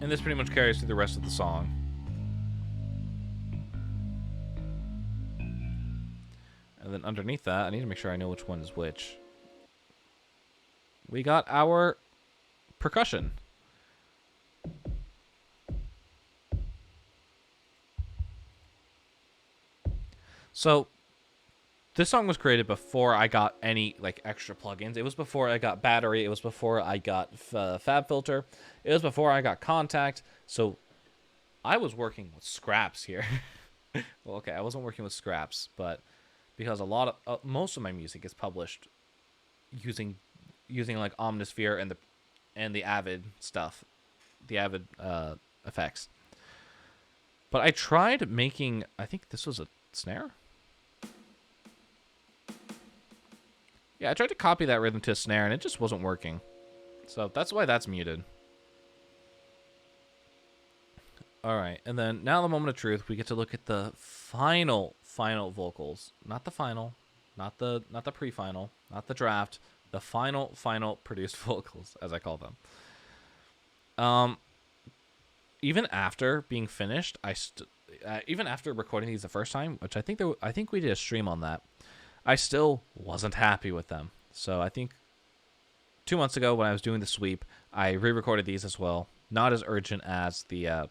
And this pretty much carries through the rest of the song. And then underneath that, I need to make sure I know which one is which. We got our percussion. So, this song was created before I got any extra plugins. It was before I got Battery. It was before I got FabFilter. It was before I got Contact. So I was working with scraps here. Well, okay, I wasn't working with scraps, but because most of my music is published using like Omnisphere and the Avid stuff, the Avid effects. But I tried making. I think this was a snare. Yeah, I tried to copy that rhythm to a snare, and it just wasn't working. So that's why that's muted. Alright, and then now the moment of truth, we get to look at the final vocals. Not the final, not the pre-final, not the draft, the final produced vocals, as I call them. Even after being finished, even after recording these the first time, which I think we did a stream on that, I still wasn't happy with them. So I think 2 months ago when I was doing the sweep, I re-recorded these as well. Not as urgent as the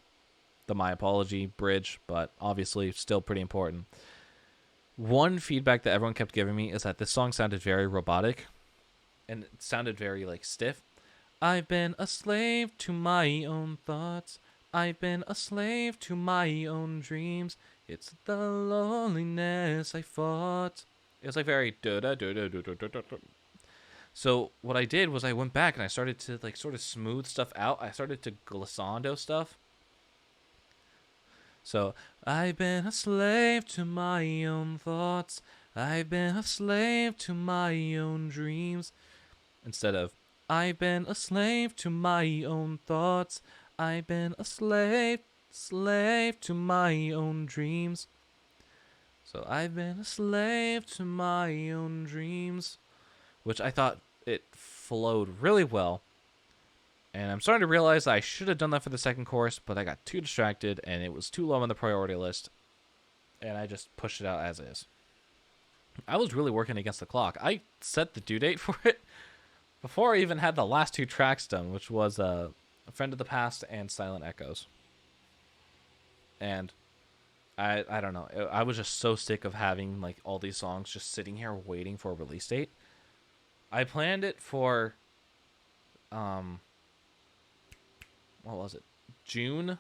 My Apology bridge, but obviously still pretty important. One feedback that everyone kept giving me is that this song sounded very robotic, and it sounded very stiff. I've been a slave to my own thoughts. I've been a slave to my own dreams. It's the loneliness I fought. It was very So what I did was I went back and I started to sort of smooth stuff out. I started to glissando stuff. So I've been a slave to my own thoughts. I've been a slave to my own dreams. Instead of I've been a slave to my own thoughts. I've been a slave to my own dreams. So I've been a slave to my own dreams, which I thought it flowed really well. And I'm starting to realize I should have done that for the second chorus, but I got too distracted and it was too low on the priority list. And I just pushed it out as is. I was really working against the clock. I set the due date for it before I even had the last two tracks done, which was A Friend of the Past and Silent Echoes. And I don't know. I was just so sick of having all these songs just sitting here waiting for a release date. I planned it for what was it? June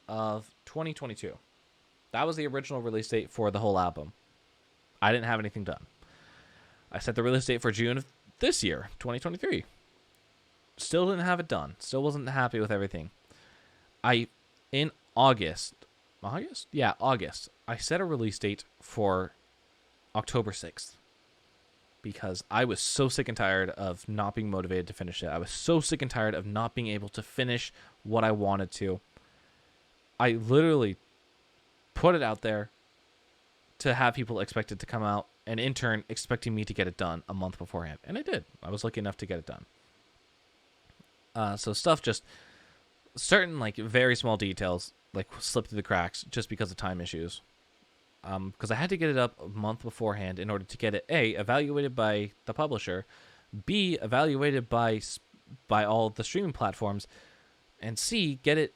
of 2022. That was the original release date for the whole album. I didn't have anything done. I set the release date for June of this year, 2023. Still didn't have it done. Still wasn't happy with everything. In August, I set a release date for October 6th. Because I was so sick and tired of not being motivated to finish it. I was so sick and tired of not being able to finish what I wanted to. I literally put it out there to have people expect it to come out an intern expecting me to get it done a month beforehand, and I did. I was lucky enough to get it done. So stuff just certain like very small details like slipped through the cracks just because of time issues. Because I had to get it up a month beforehand in order to get it A, evaluated by the publisher, B, evaluated by all the streaming platforms, and C, get it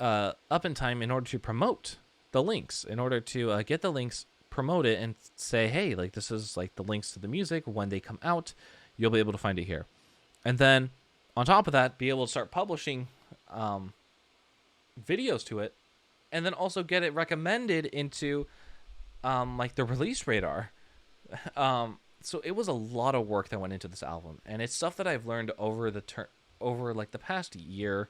up in time in order to promote the links, in order to get the links, promote it, and say, hey, like this is like the links to the music. When they come out, you'll be able to find it here. And then on top of that, be able to start publishing videos to it, and then also get it recommended into like the release radar. So it was a lot of work that went into this album, and it's stuff that I've learned over like the past year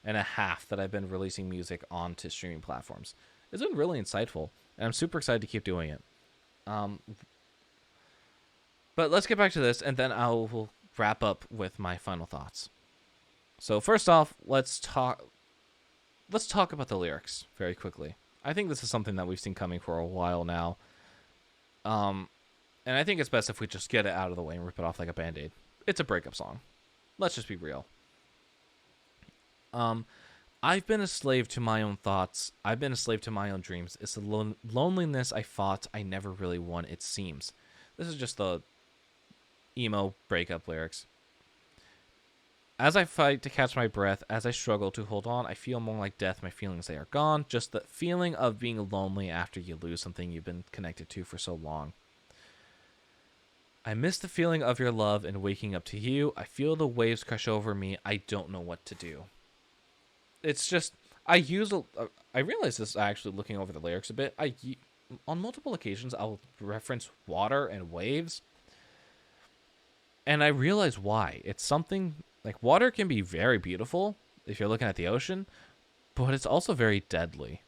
and a half that I've been releasing music onto streaming platforms. It's been really insightful, and I'm super excited to keep doing it. But let's get back to this, and then I'll wrap up with my final thoughts. So first off, let's talk about the lyrics very quickly. I think this is something that we've seen coming for a while now. And I think it's best if we just get it out of the way and rip it off like a Band-Aid. It's a breakup song. Let's just be real. I've been a slave to my own thoughts. I've been a slave to my own dreams. It's the loneliness I fought. I never really won, it seems. This is just the emo breakup lyrics. As I fight to catch my breath, as I struggle to hold on, I feel more like death. My feelings, they are gone. Just the feeling of being lonely after you lose something you've been connected to for so long. I miss the feeling of your love and waking up to you. I feel the waves crash over me. I don't know what to do. It's just, I realize this actually looking over the lyrics a bit. On multiple occasions, I'll reference water and waves. And I realize why. It's something, like water can be very beautiful if you're looking at the ocean, but it's also very deadly.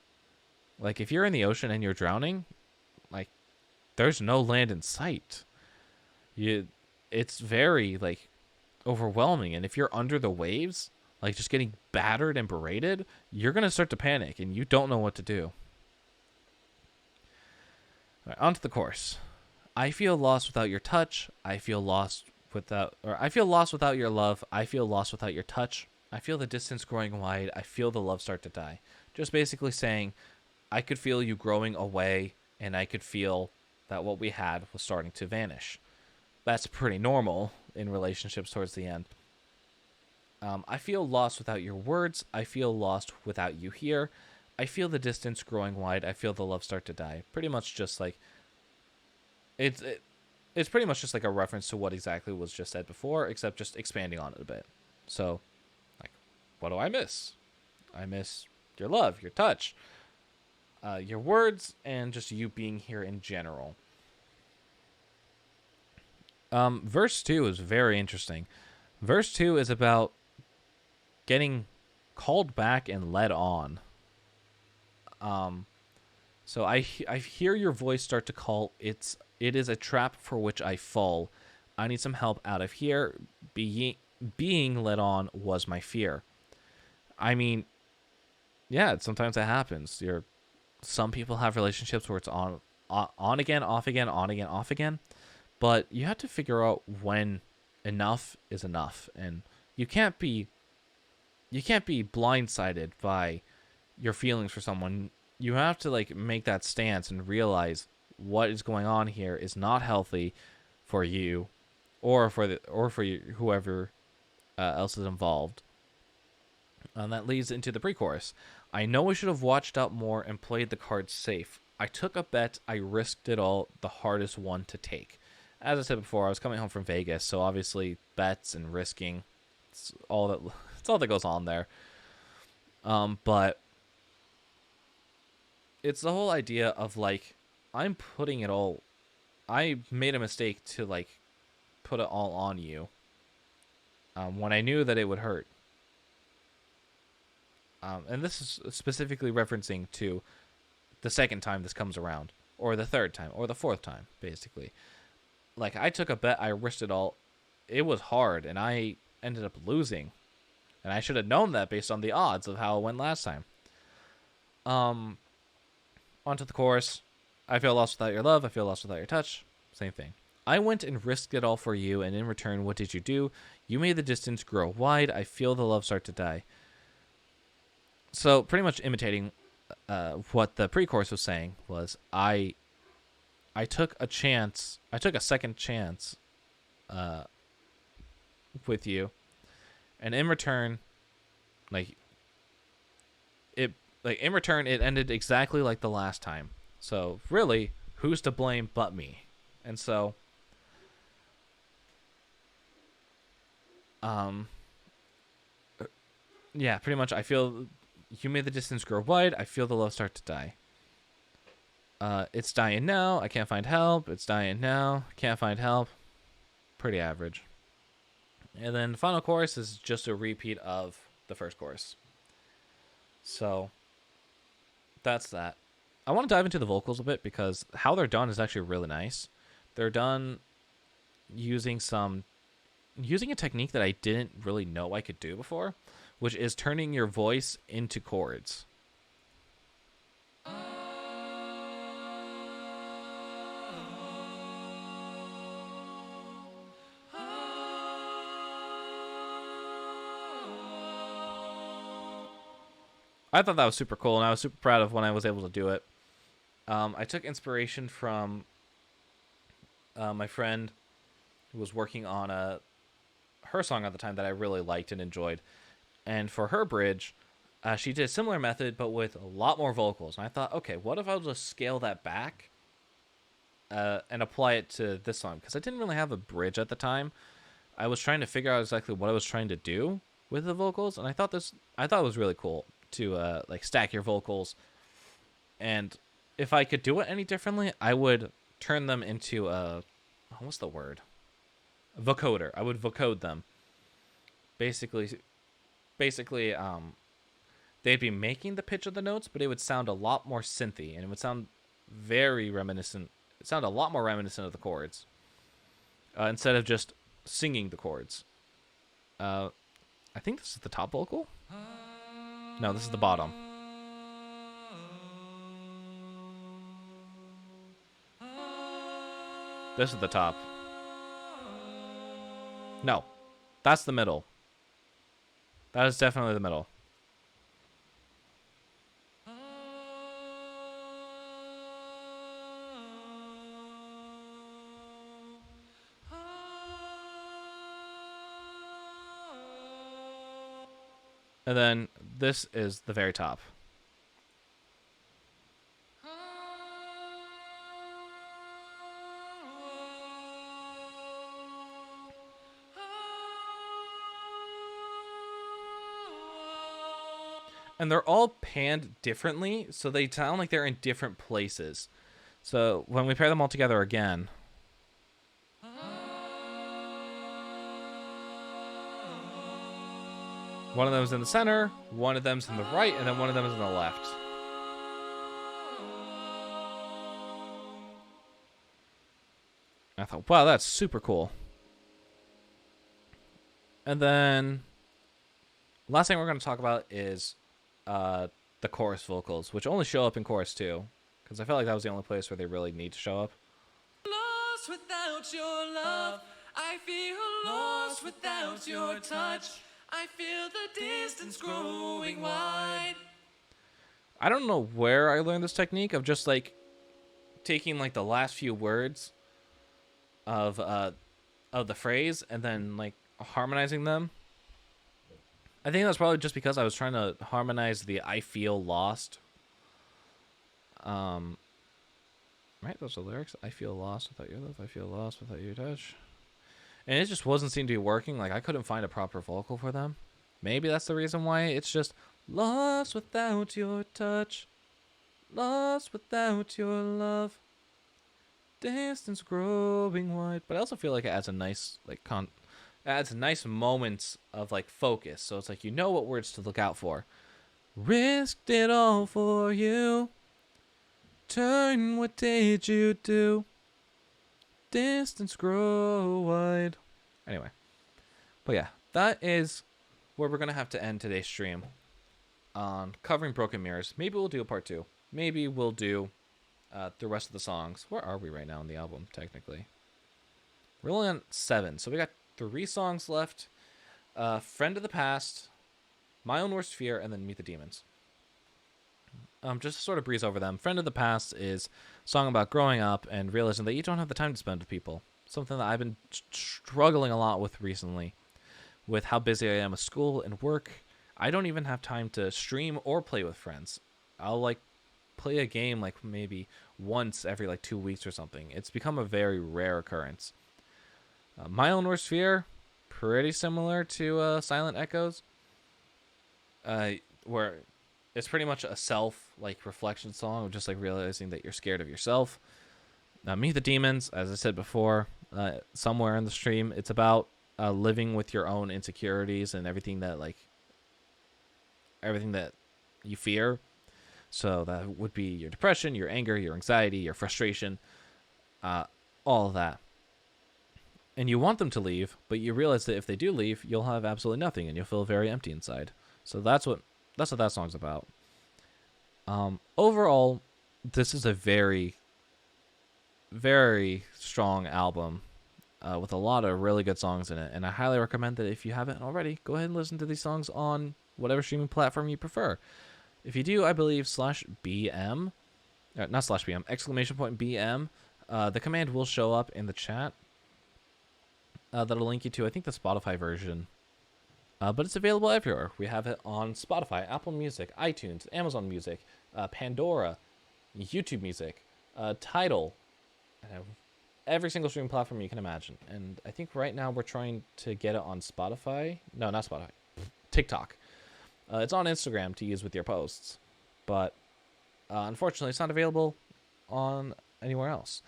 Like if you're in the ocean and you're drowning, like there's no land in sight. It's very like overwhelming, and if you're under the waves, like just getting battered and berated, you're gonna start to panic and you don't know what to do. All right, on to the chorus. I feel lost without your touch. I feel lost without your love. I feel lost without your touch. I feel the distance growing wide. I feel the love start to die. Just basically saying, I could feel you growing away, and I could feel that what we had was starting to vanish. That's pretty normal in relationships towards the end. I feel lost without your words. I feel lost without you here. I feel the distance growing wide. I feel the love start to die. Pretty much just like it's pretty much just like a reference to what exactly was just said before, except just expanding on it a bit. So, like, what do I miss? I miss your love, your touch, your words, and just you being here in general. Verse 2 is very interesting. Verse 2 is about getting called back and led on. So I hear your voice start to call. It is a trap for which I fall. I need some help out of here. Being led on was my fear. I mean, yeah, sometimes that happens. Some people have relationships where it's on again, off again, on again, off again. But you have to figure out when enough is enough, and you can't be blindsided by your feelings for someone. You have to like make that stance and realize what is going on here is not healthy for you, or for whoever else is involved. And that leads into the pre-chorus. I know I should have watched out more and played the cards safe. I took a bet. I risked it all. The hardest one to take. As I said before, I was coming home from Vegas, so obviously bets and risking, it's all that goes on there. But it's the whole idea of like, I'm putting it all. I made a mistake to like put it all on you when I knew that it would hurt. And this is specifically referencing to the second time this comes around, or the third time, or the fourth time, basically. Like, I took a bet, I risked it all. It was hard, and I ended up losing. And I should have known that based on the odds of how it went last time. Onto the chorus. I feel lost without your love. I feel lost without your touch. Same thing. I went and risked it all for you, and in return, what did you do? You made the distance grow wide. I feel the love start to die. So pretty much imitating what the pre-chorus was saying was I took a chance. I took a second chance with you, and in return, in return, it ended exactly like the last time. So really, who's to blame but me? And so, yeah, pretty much. I feel you made the distance grow wide. I feel the love start to die. It's dying now. I can't find help. It's dying now. Can't find help. Pretty average. And then the final chorus is just a repeat of the first chorus. So that's that. I want to dive into the vocals a bit because how they're done is actually really nice. They're done using a technique that I didn't really know I could do before, which is turning your voice into chords. I thought that was super cool, and I was super proud of when I was able to do it. I took inspiration from my friend who was working on her song at the time that I really liked and enjoyed. And for her bridge, she did a similar method, but with a lot more vocals. And I thought, okay, what if I just scale that back and apply it to this song? Because I didn't really have a bridge at the time. I was trying to figure out exactly what I was trying to do with the vocals, and I thought it was really cool to stack your vocals. And if I could do it any differently, I would turn them into what's the word? Vocoder. I would vocode them. Basically, they'd be making the pitch of the notes, but it would sound a lot more synthy, and it would sound very reminiscent. It sounded a lot more reminiscent of the chords, instead of just singing the chords. I think this is the top vocal. No, this is the bottom. This is the top. No, that's the middle. That is definitely the middle. And then this is the very top. And they're all panned differently, so they sound like they're in different places. So when we pair them all together again, one of them is in the center, one of them's in the right, and then one of them is in the left. I thought, wow, that's super cool. And then last thing we're going to talk about is the chorus vocals, which only show up in chorus 2, because I felt like that was the only place where they really need to show up. Lost without your love, I feel lost without your touch. I feel the distance growing wide. I don't know where I learned this technique of just taking the last few words of the phrase and then harmonizing them. I think that's probably just because I was trying to harmonize the I feel lost. Right, those are the lyrics. I feel lost without your love. I feel lost without your touch. And it just wasn't seem to be working. I couldn't find a proper vocal for them. Maybe that's the reason why it's just lost without your touch. Lost without your love. Distance growing wide. But I also feel like it adds a nice adds nice moments of focus. So it's you know what words to look out for. Risked it all for you. Turn, what did you do? Distance grow wide. Anyway. But yeah, that is where we're going to have to end today's stream on covering Broken Mirrors. Maybe we'll do a part 2. Maybe we'll do the rest of the songs. Where are we right now in the album, technically? We're only on 7, so we got 3 songs left. Friend of the Past, My Own Worst Fear, and then Meet the Demons. Just to sort of breeze over them. Friend of the Past is a song about growing up and realizing that you don't have the time to spend with people. Something that I've been struggling a lot with recently, with how busy I am with school and work. I don't even have time to stream or play with friends. I'll like play a game like maybe once every like 2 weeks or something. It's become a very rare occurrence. My Own Worst Fear, pretty similar to Silent Echoes, where it's pretty much a self like reflection song of just like realizing that you're scared of yourself. Meet the Demons, as I said before, somewhere in the stream, it's about living with your own insecurities and everything that you fear. So that would be your depression, your anger, your anxiety, your frustration, all of that. And you want them to leave, but you realize that if they do leave, you'll have absolutely nothing and you'll feel very empty inside. So that's what that song's about. Overall, this is a very, very strong album with a lot of really good songs in it. And I highly recommend that if you haven't already, go ahead and listen to these songs on whatever streaming platform you prefer. If you do, I believe /BM, not /BM, !BM, the command will show up in the chat. That'll link you to, I think, the Spotify version. But it's available everywhere. We have it on Spotify, Apple Music, iTunes, Amazon Music, Pandora, YouTube Music, Tidal, every single streaming platform you can imagine. And I think right now we're trying to get it on Spotify. No, not Spotify. TikTok. It's on Instagram to use with your posts. But unfortunately, it's not available on anywhere else.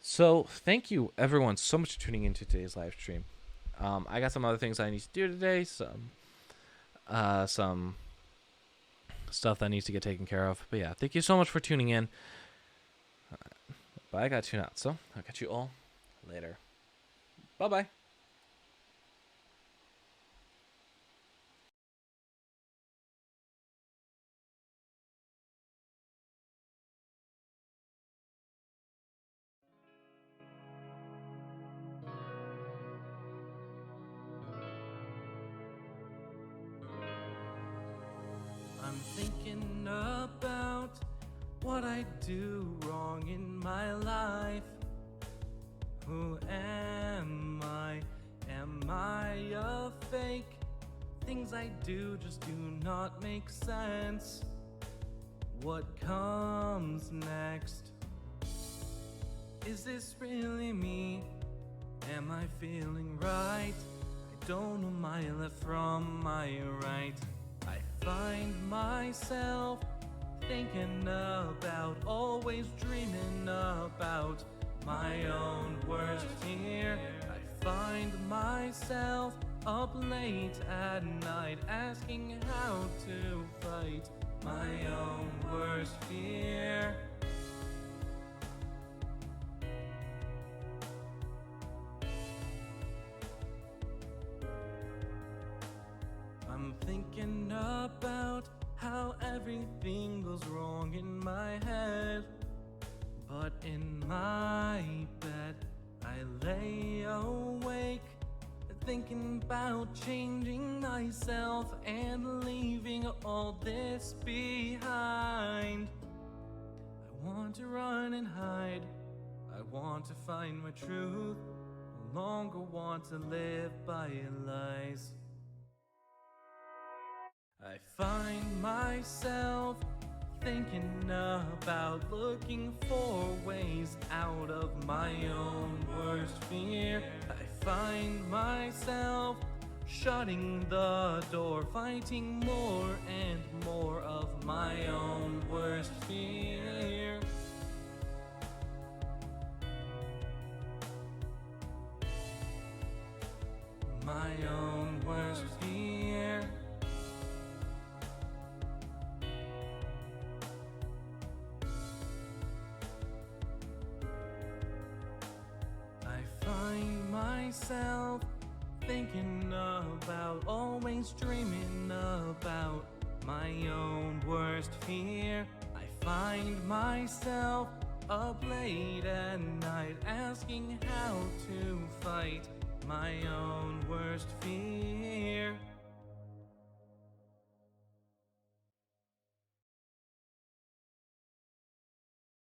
So thank you, everyone, so much for tuning into today's live stream. I got some other things I need to do today. Some stuff that needs to get taken care of. But yeah, thank you so much for tuning in. But I got to tune out, so I'll catch you all later. Bye-bye. I'm thinking about what I do wrong in my life. Who am I? Am I a fake? Things I do just do not make sense. What comes next? Is this really me? Am I feeling right? I don't know my left from my right. I find myself thinking about, always dreaming about my own worst fear. I find myself up late at night asking how to fight my own worst fear. I'm thinking about how everything goes wrong in my head. But in my bed, I lay awake, thinking about changing myself and leaving all this behind. I want to run and hide. I want to find my truth. No longer want to live by lies. I find myself thinking about looking for ways out of my own worst fear. I find myself shutting the door, fighting more and more of my own worst fear. My own worst fear. Find myself thinking about, always dreaming about my own worst fear. I find myself up late at night, asking how to fight my own worst fear.